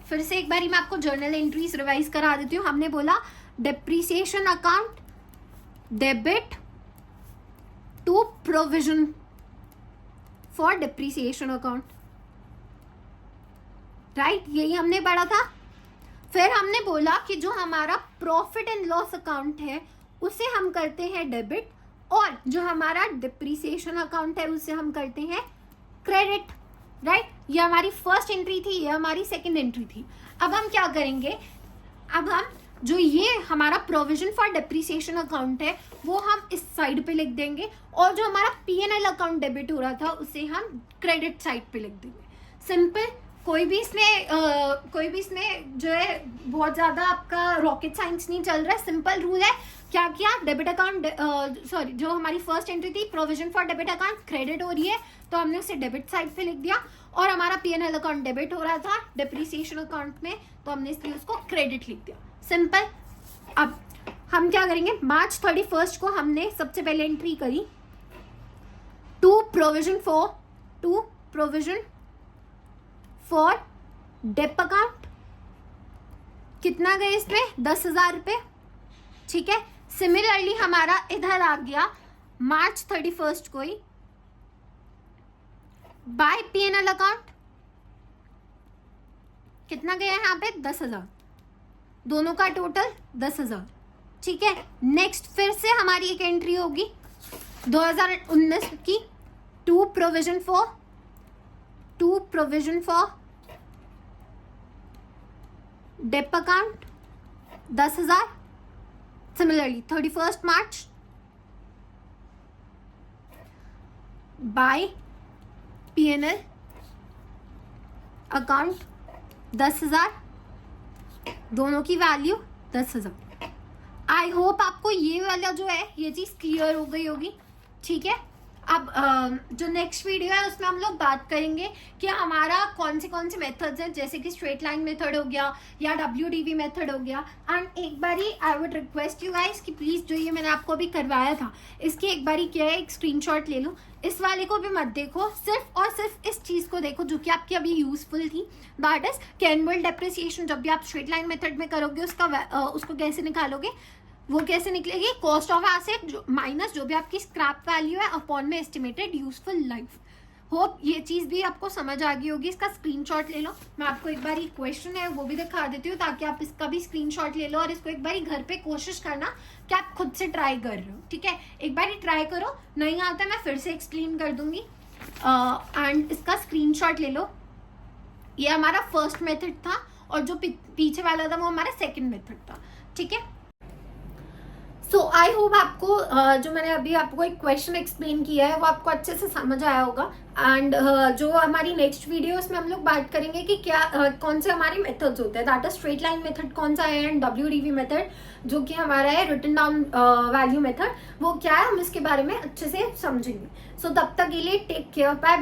फिर से एक बारी मैं आपको जर्नल एंट्रीज रिवाइज करा देती हूँ। हमने बोला depreciation account debit to provision for depreciation account, right, यही हमने पढ़ा था। फिर हमने बोला कि जो हमारा प्रॉफिट एंड लॉस अकाउंट है उसे हम करते हैं डेबिट, और जो हमारा डिप्रिसिएशन अकाउंट है उसे हम करते हैं क्रेडिट, राइट। ये हमारी फर्स्ट एंट्री थी, ये हमारी सेकंड एंट्री थी। अब हम क्या करेंगे, अब हम जो ये हमारा प्रोविजन फॉर डिप्रिसिएशन अकाउंट है वो हम इस साइड पे लिख देंगे, और जो हमारा P&L अकाउंट डेबिट हो रहा था उसे हम क्रेडिट साइड पे लिख देंगे। सिंपल, कोई भी इसमें जो है बहुत ज्यादा आपका रॉकेट साइंस नहीं चल रहा है, सिंपल रूल है। क्या किया, डेबिट अकाउंट, सॉरी जो हमारी फर्स्ट एंट्री थी provision for debit account credit हो रही है, तो हमने उसे डेबिट साइड पे लिख दिया, और हमारा P&L अकाउंट डेबिट हो रहा था डिप्रिसिएशन अकाउंट में, तो हमने इसलिए उसको क्रेडिट लिख दिया, सिंपल। अब हम क्या करेंगे, मार्च 31 को हमने सबसे पहले एंट्री करी to provision for dep account, कितना गए इसमें, 10,000 रुपए, ठीक है। सिमिलरली हमारा इधर आ गया मार्च 31 को ही बाय P&L अकाउंट, कितना गया यहाँ पे, 10,000, दोनों का टोटल 10,000, ठीक है। नेक्स्ट फिर से हमारी एक एंट्री होगी 2019 की, to provision for dep account 10,000, similarly 31 March by P&L account 10,000, दोनों की वैल्यू 10,000। आई होप आपको ये वाला जो है ये चीज क्लियर हो गई होगी, ठीक है। अब जो नेक्स्ट वीडियो है उसमें हम लोग बात करेंगे कि हमारा कौन से मेथड्स हैं, जैसे कि स्ट्रेट लाइन मेथड हो गया या WDV मेथड हो गया। एंड एक बारी I would request you guys कि प्लीज़ जो ये मैंने आपको अभी करवाया था इसकी एक बारी क्या है एक स्क्रीनशॉट ले लो। इस वाले को भी मत देखो, सिर्फ और सिर्फ इस चीज़ को देखो जो कि आपकी अभी यूजफुल थी, दैट इज कैनुअल डेप्रिसिएशन। जब भी आप स्ट्रेट लाइन मेथड में करोगे उसको कैसे निकालोगे, वो कैसे निकलेगी, कॉस्ट ऑफ एसेट माइनस जो भी आपकी स्क्रैप वैल्यू है अपॉन में एस्टिमेटेड यूजफुल लाइफ। होप ये चीज़ भी आपको समझ आ गई होगी। इसका स्क्रीनशॉट ले लो, मैं आपको एक बार क्वेश्चन है वो भी दिखा देती हूँ ताकि आप इसका भी स्क्रीनशॉट ले लो और इसको एक बार घर पे कोशिश करना कि आप खुद से ट्राई कर रहे हो, ठीक है। एक बार ट्राई करो, नहीं आता मैं फिर से एक्सप्लेन कर दूंगी। एंड इसका स्क्रीनशॉट ले लो। ये हमारा फर्स्ट मेथड था और जो पीछे वाला था वो हमारा सेकेंड मेथड था, ठीक है। सो आई होप आपको जो मैंने अभी आपको एक क्वेश्चन एक्सप्लेन किया है वो आपको अच्छे से समझ आया होगा। एंड जो हमारी नेक्स्ट वीडियो उसमें हम लोग बात करेंगे कि क्या कौन से हमारे मेथड्स होते हैं, that is straight line method कौन सा है एंड WDV मेथड जो कि हमारा है रिटन डाउन वैल्यू मेथड, वो क्या है हम इसके बारे में अच्छे से समझेंगे। सो तब तक के लिए टेक केयर, बाय।